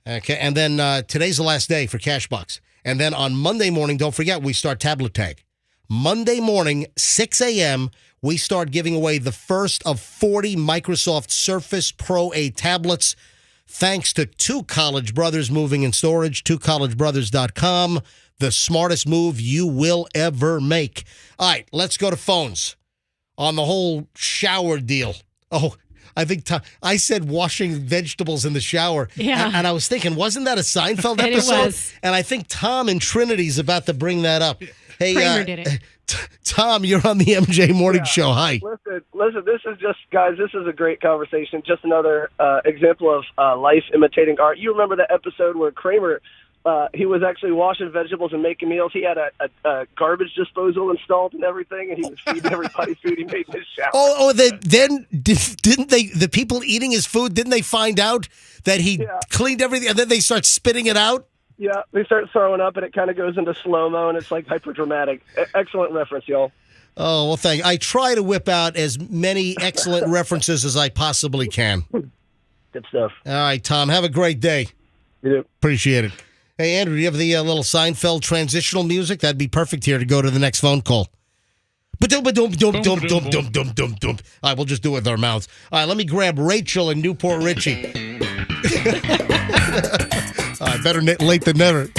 Okay, and then today's the last day for Cashbox. And then on Monday morning, don't forget, we start Tablet Tag. Monday morning, 6 a.m., we start giving away the first of 40 Microsoft Surface Pro 8 tablets. Thanks to Two College Brothers Moving and Storage, twocollegebrothers.com, the smartest move you will ever make. All right, let's go to phones on the whole shower deal. Oh, I think I said washing vegetables in the shower. Yeah. And I was thinking, wasn't that a Seinfeld And episode? it was. And I think Tom in Trinity's about to bring that up. Hey, Kramer did it. Tom, you're on the MJ Morning Show. Hi. Listen, this is just, guys, this is a great conversation. Just another example of life imitating art. You remember the episode where Kramer, he was actually washing vegetables and making meals. He had a garbage disposal installed and everything, and he was feeding everybody food he made in his shower. Then didn't they, the people eating his food, didn't they find out that he cleaned everything, and then they start spitting it out? Yeah, they start throwing up, and it kind of goes into slow-mo, and it's like hyper dramatic. Excellent reference, y'all. Oh, well, thank you. I try to whip out as many excellent references as I possibly can. Good stuff. All right, Tom, have a great day. You do. Appreciate it. Hey, Andrew, do you have the little Seinfeld transitional music? That'd be perfect here to go to the next phone call. All right, we'll just do it with our mouths. All right, let me grab Rachel in Newport Richie. Better late than never.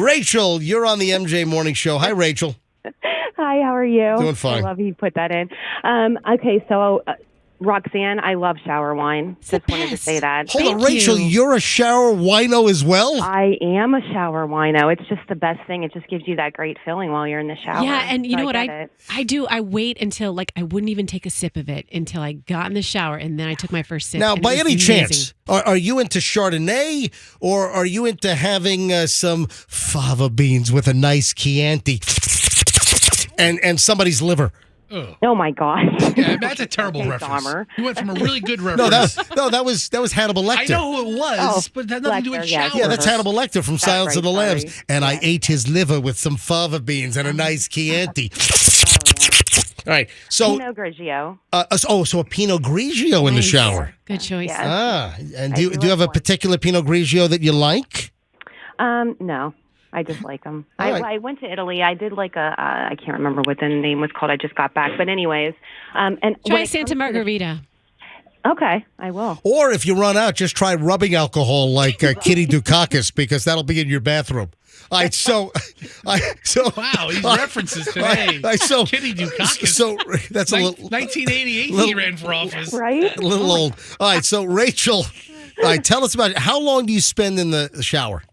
Rachel, you're on the MJ Morning Show. Hi, Rachel. Hi, how are you? Doing fine. I love you put that in. Okay, so Roxanne, I love shower wine. Just wanted to say that. Hold on, Rachel, you're a shower wino as well? I am a shower wino. It's just the best thing. It just gives you that great feeling while you're in the shower. Yeah, and you know what I do? I wait until, I wouldn't even take a sip of it until I got in the shower, and then I took my first sip. Now, by any amazing. chance, are you into Chardonnay, or are you into having some fava beans with a nice Chianti and somebody's liver? Oh my God! Yeah, that's a terrible reference. You went from a really good reference. that was Hannibal Lecter. I know who it was, but that had nothing to do with shower. Yeah, that's Hannibal Lecter from Silence of the Lambs. And I ate his liver with some fava beans and a nice Chianti. All right, so Pinot Grigio. So a Pinot Grigio in the shower. Good choice. Yes. And do you have a particular Pinot Grigio that you like? No. I just like them. I went to Italy. I did like I can't remember what the name was called. I just got back. But anyways. And try Santa Margarita. Okay, I will. Or if you run out, just try rubbing alcohol like Kitty Dukakis, because that'll be in your bathroom. All right, so wow, these references today. Kitty Dukakis. So that's a little 1988. He ran for office, right? A little old. All right, so Rachel, tell us about it. How long do you spend in the shower?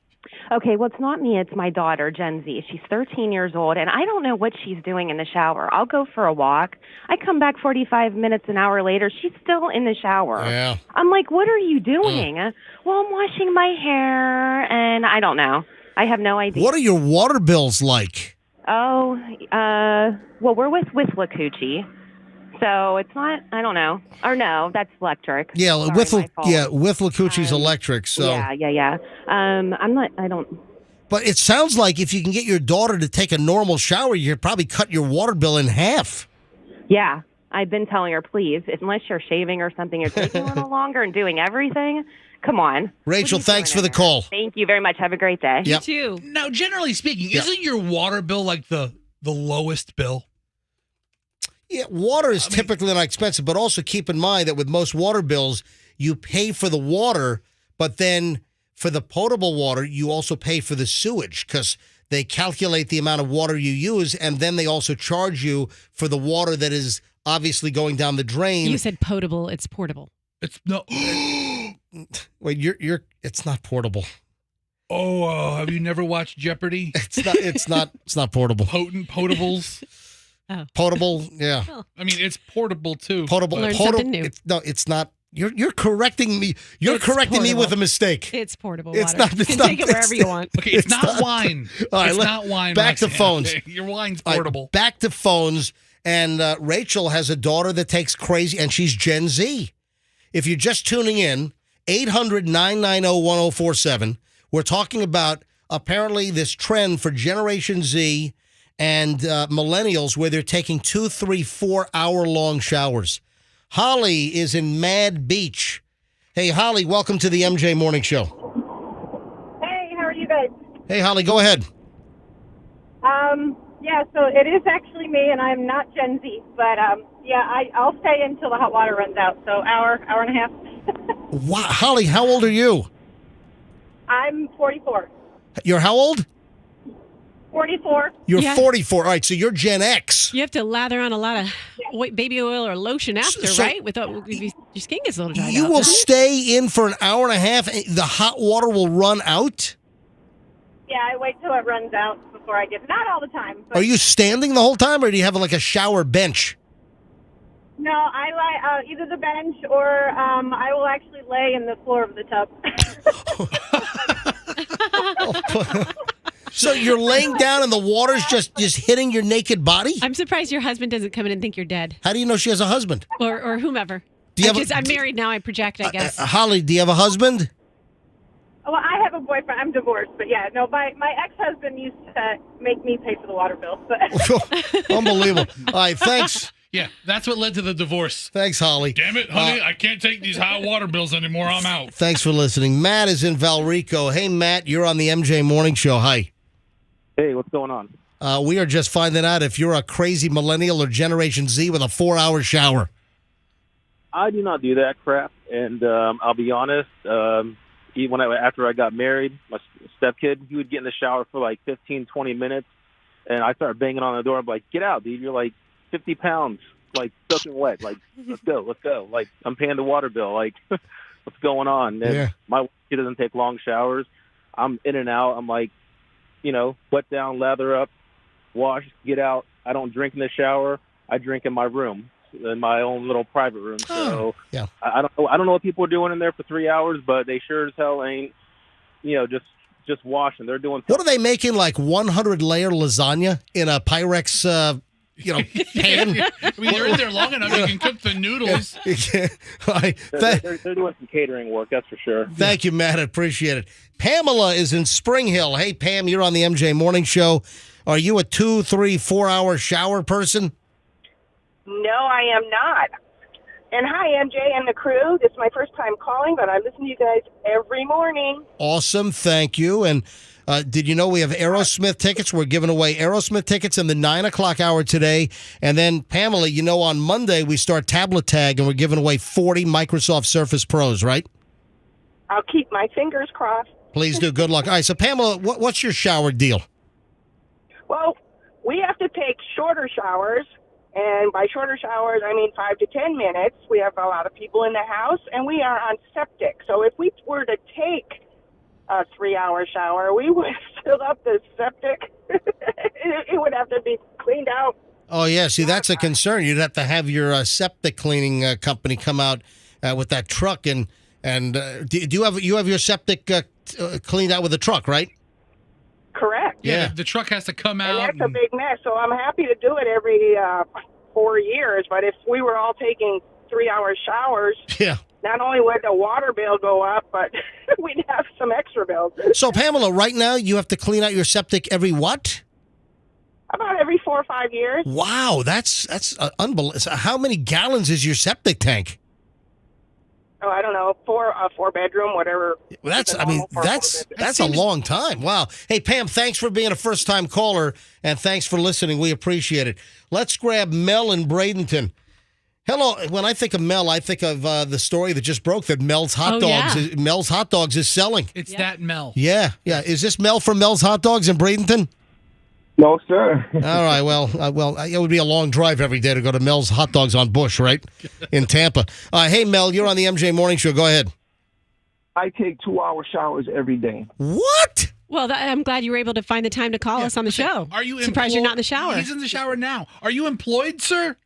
Okay, well, it's not me. It's my daughter, Gen Z. She's 13 years old, and I don't know what she's doing in the shower. I'll go for a walk. I come back 45 minutes, an hour later. She's still in the shower. Yeah. I'm like, what are you doing? Well, I'm washing my hair, and I don't know. I have no idea. What are your water bills like? Oh, well, we're with Lacucci. So it's not, I don't know. Or no, that's electric. Yeah, Sorry, with my fault. with Lacucci's electric. So Yeah. I don't. But it sounds like if you can get your daughter to take a normal shower, you could probably cut your water bill in half. Yeah, I've been telling her, please, unless you're shaving or something, you're taking a little longer and doing everything. Come on. Rachel, thanks for the call. Thank you very much. Have a great day. Yep. You too. Now, generally speaking, isn't your water bill like the lowest bill? Yeah, water is typically not expensive, but also keep in mind that with most water bills, you pay for the water, but then for the potable water, you also pay for the sewage because they calculate the amount of water you use, and then they also charge you for the water that is obviously going down the drain. You said potable. It's portable. It's no. Wait, it's not portable. Oh, have you never watched Jeopardy? It's not portable. Potables. Oh. Potable, yeah. I mean, it's portable too. Potable. Learn something new. It's not. You're correcting me. You're correcting me with a mistake. It's portable It's water. not. You can take it wherever you want. Okay, it's not wine. All right, It's not wine. Back to Roxanne. phones. Okay, your wine's All right, portable. back to phones. And Rachel has a daughter that takes crazy, and she's Gen Z. If you're just tuning in, 800-990-1047. We're talking about apparently this trend for Generation Z and millennials where they're taking 2, 3, 4 hour long showers. Holly is in Mad Beach. Hey, Holly, welcome to the MJ Morning Show. Hey, how are you guys? Hey, Holly, go ahead. Yeah, so it is actually me, and I'm not Gen Z, but I'll stay until the hot water runs out. So hour and a half. Wow. Holly, how old are you? I'm 44. You're how old? 44. You're 44. All right, so you're Gen X. You have to lather on a lot of baby oil or lotion after, So- right? Your skin gets a little dried You out. will doesn't it? stay in for an hour and a half. And the hot water will run out. Yeah, I wait till it runs out before I get. Not all the time. But Are you standing the whole time, or do you have like a shower bench? No, I lie either the bench or I will actually lay in the floor of the tub. So you're laying down and the water's just hitting your naked body? I'm surprised your husband doesn't come in and think you're dead. How do you know she has a husband? Or whomever. Do you have I'm married now. I project, I guess. Holly, do you have a husband? Well, I have a boyfriend. I'm divorced, but yeah, no. My ex-husband used to make me pay for the water bill. But Unbelievable. All right, thanks. Yeah, that's what led to the divorce. Thanks, Holly. Damn it, honey, I can't take these high water bills anymore. I'm out. Thanks for listening. Matt is in Valrico. Hey, Matt, you're on the MJ Morning Show. Hi. Hey, what's going on? We are just finding out if you're a crazy millennial or Generation Z with a 4-hour shower. I do not do that crap, and I'll be honest. Even after I got married, my stepkid, he would get in the shower for like 15, 20 minutes, and I started banging on the door. I'm like, "Get out, dude! You're like 50 pounds, like soaking wet. Like, let's go. Like, I'm paying the water bill. Like, what's going on?" And Yeah. my wife, she doesn't take long showers. I'm in and out. I'm like, wet down, lather up, wash, get out. I don't drink in the shower. I drink in my room, in my own little private room. So yeah. I don't know what people are doing in there for 3 hours, but they sure as hell ain't, just washing. They're doing. What are they making, like 100-layer lasagna in a Pyrex, pan? I mean, you're in there long enough, you can cook the noodles. They're doing some catering work, that's for sure. Thank you, Matt. I appreciate it. Pamela is in Spring Hill. Hey, Pam, you're on the MJ Morning Show. Are you a 2, 3, 4-hour shower person? No, I am not. And hi, MJ and the crew. This is my first time calling, but I listen to you guys every morning. Awesome. Thank you. And did you know we have Aerosmith tickets? We're giving away Aerosmith tickets in the 9 o'clock hour today. And then, Pamela, on Monday we start Tablet Tag, and we're giving away 40 Microsoft Surface Pros, right? I'll keep my fingers crossed. Please do. Good luck. All right, so, Pamela, what's your shower deal? Well, we have to take shorter showers. And by shorter showers, I mean 5 to 10 minutes. We have a lot of people in the house, and we are on septic. So if we were to take a 3-hour shower. We would fill up the septic. It would have to be cleaned out. Oh, yeah. See, that's a concern. You'd have to have your septic cleaning company come out with that truck. And do you have your septic cleaned out with a truck, right? Correct. Yeah. The truck has to come out. And that's a big mess. So I'm happy to do it every 4 years. But if we were all taking 3-hour showers, yeah, not only would the water bill go up, but we'd have some extra bills. So, Pamela, right now you have to clean out your septic every what? About every 4 or 5 years. Wow, that's unbelievable. How many gallons is your septic tank? Oh, I don't know, 4 bedroom, whatever. Well, that's a long time. Wow. Hey, Pam, thanks for being a first-time caller, and thanks for listening. We appreciate it. Let's grab Mel in Bradenton. Hello. When I think of Mel, I think of the story that just broke that Mel's Hot Dogs is selling. It's that Mel. Yeah. Is this Mel from Mel's Hot Dogs in Bradenton? No, sir. All right. Well, it would be a long drive every day to go to Mel's Hot Dogs on Bush, right, in Tampa. Hey, Mel, you're on the MJ Morning Show. Go ahead. I take 2-hour showers every day. What? Well, I'm glad you were able to find the time to call us on the show. Are you surprised you're not in the shower? He's in the shower now. Are you employed, sir?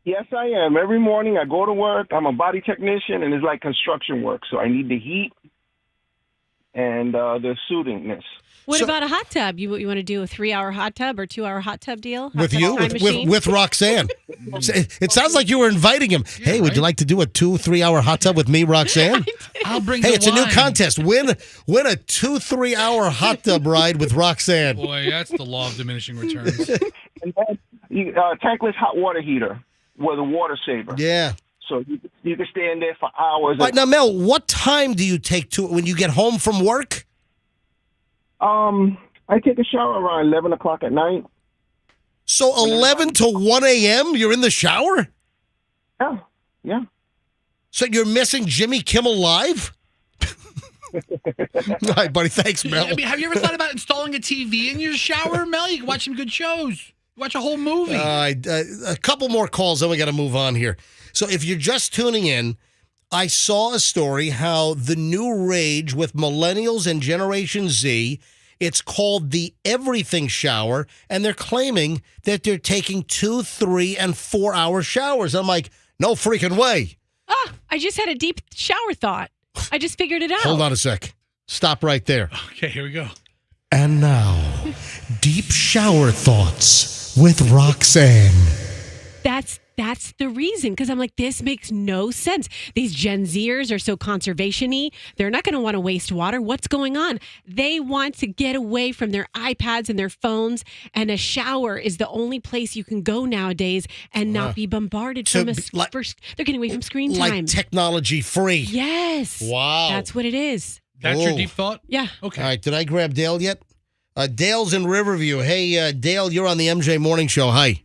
Yes, I am. Every morning I go to work. I'm a body technician, and it's like construction work. So I need the heat and the soothingness. What about a hot tub? You want to do a 3-hour hot tub or 2-hour hot tub deal? With you? With Roxanne. It sounds like you were inviting him. Yeah, hey, would you like to do a 2-3-hour hot tub with me, Roxanne? I'll bring Hey, the it's a new wine. contest. Win a 2-3-hour hot tub ride with Roxanne. Boy, that's the law of diminishing returns. And then tankless hot water heater with a water saver. Yeah. So you can stay in there for hours. All right, now, Mel, what time do you take when you get home from work? I take a shower around 11 o'clock at night. So 11 to 1 a.m. you're in the shower? Yeah. So you're missing Jimmy Kimmel Live? All right, buddy. Thanks, Mel. I mean, have you ever thought about installing a TV in your shower, Mel? You can watch some good shows. Watch a whole movie. A couple more calls, then we got to move on here. So if you're just tuning in, I saw a story how the new rage with millennials and Generation Z, it's called the everything shower, and they're claiming that they're taking 2, 3, and 4-hour showers. I'm like, no freaking way. I just had a deep shower thought. I just figured it out. Hold on a sec. Stop right there. Okay, here we go. And now, deep shower thoughts with Roxanne. That's the reason, because I'm like, this makes no sense. These Gen Zers are so conservation-y. They're not going to want to waste water. What's going on? They want to get away from their iPads and their phones, and a shower is the only place you can go nowadays and not be bombarded from they're getting away from screen time. Like technology free. Yes. Wow. That's what it is. That's your deep thought? Yeah. Okay. All right, did I grab Dale yet? Dale's in Riverview. Hey, Dale, you're on the MJ Morning Show. Hi.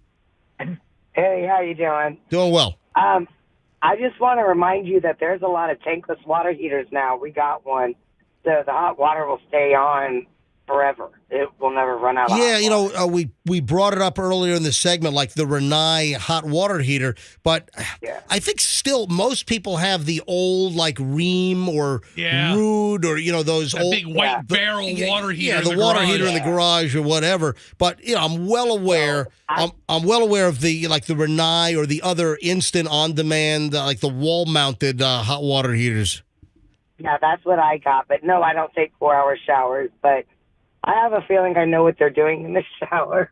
Hey, how you doing? Doing well. I just want to remind you that there's a lot of tankless water heaters now. We got one. The hot water will stay on forever. It will never run out of Yeah, hot water. we brought it up earlier in the segment, like the Renai hot water heater, but I think still most people have the old like Ream or Rude or those that old big white barrel water heater. Yeah, in the water heater in the garage or whatever. But I'm well aware. I'm well aware of the like the Renai or the other instant on demand like the wall mounted hot water heaters. Yeah, that's what I got. But no, I don't take 4-hour showers. But I have a feeling I know what they're doing in the shower.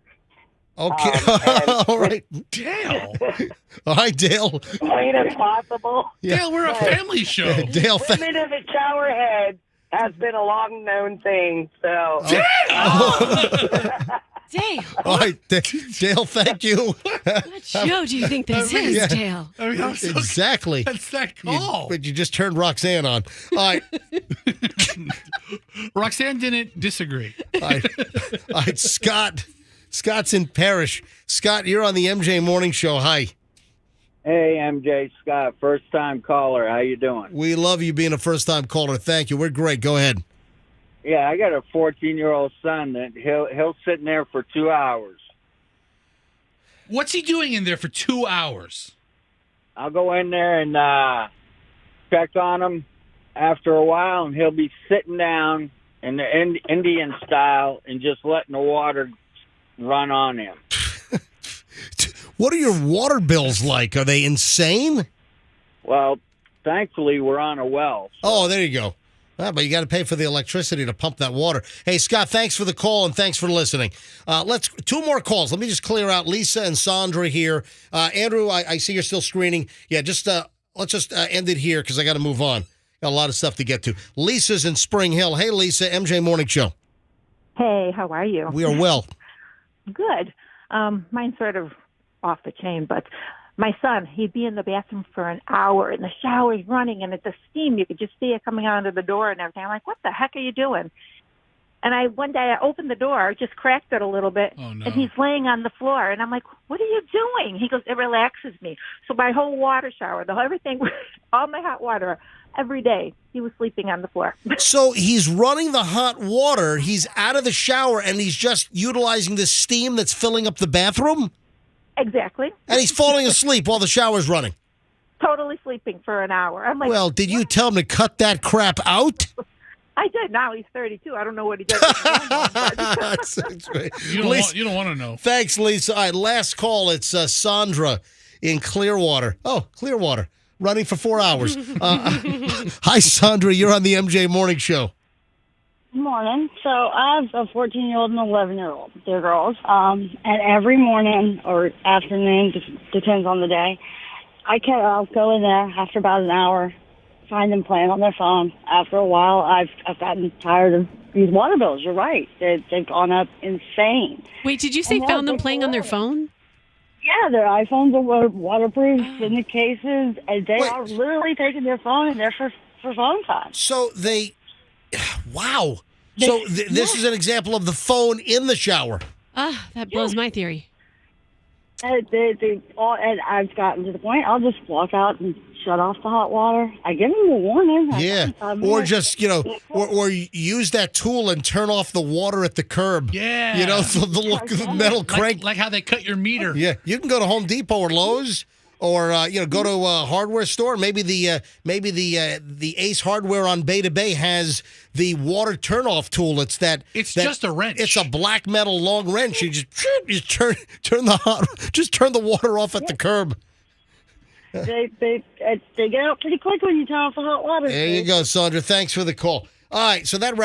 Okay. All right. Dale. All right, Dale. Clean as possible. Yeah. Dale, we're a family show. Dale, Women of the shower head has been a long known thing. So. Dale. All right, Dale, thank you. What show do you think this is, Dale? I mean, I'm so Exactly. That's that call. But you just turned Roxanne on. All right. Roxanne didn't disagree. All right, Scott. Scott's in Parrish. Scott, you're on the MJ Morning Show. Hi. Hey, MJ, Scott, first-time caller. How you doing? We love you being a first-time caller. Thank you. We're great. Go ahead. Yeah, I got a 14-year-old son that he'll sit in there for 2 hours. What's he doing in there for 2 hours? I'll go in there and check on him, after a while, and he'll be sitting down in the Indian style and just letting the water run on him. What are your water bills like? Are they insane? Well, thankfully, we're on a well. Oh, there you go. But you got to pay for the electricity to pump that water. Hey, Scott, thanks for the call and thanks for listening. Let's 2 more calls. Let me just clear out Lisa and Sandra here. Andrew, I see you're still screening. Yeah, just let's just end it here because I got to move on. Got a lot of stuff to get to. Lisa's in Spring Hill. Hey, Lisa, MJ Morning Show. Hey, how are you? We are well. Good. Mine's sort of off the chain, but my son, he'd be in the bathroom for an hour and the shower's running and it's a steam. You could just see it coming out of the door and everything. I'm like, what the heck are you doing? And one day I opened the door, just cracked it a little bit, and he's laying on the floor. And I'm like, what are you doing? He goes, it relaxes me. So my whole water shower, everything, all my hot water, every day, he was sleeping on the floor. So he's running the hot water, he's out of the shower, and he's just utilizing the steam that's filling up the bathroom? Exactly. And he's falling asleep while the shower's running? Totally sleeping for an hour. I'm like, well, did you tell him to cut that crap out? I did. Now he's 32. I don't know what he does. You don't want to know. Thanks, Lisa. All right, last call. It's Sandra in Clearwater. Oh, Clearwater. Running for 4 hours. Hi, Sandra. You're on the MJ Morning Show. Good morning. So I have a 14-year-old and an 11-year-old. They're girls. And every morning or afternoon, just depends on the day, I'll go in there after about an hour, find them playing on their phone. After a while, I've gotten tired of these water bills. You're right. They've gone up insane. Wait, did you say found them playing on their phone? Yeah, their iPhones are waterproof in the cases, and they are literally taking their phone in there for phone time. So wow. So this is an example of the phone in the shower. That blows my theory. And I've gotten to the point, I'll just walk out and shut off the hot water. I give them a warning. Yeah. Or just, or use that tool and turn off the water at the curb. Yeah. The metal crank. Like how they cut your meter. Yeah. You can go to Home Depot or Lowe's or, go to a hardware store. Maybe the Ace Hardware on Bay to Bay has the water turnoff tool. It's just a wrench. It's a black metal long wrench. You just turn the water off at the curb. They get out pretty quick when you turn off the hot water. There you go, Sandra. Thanks for the call. All right, so that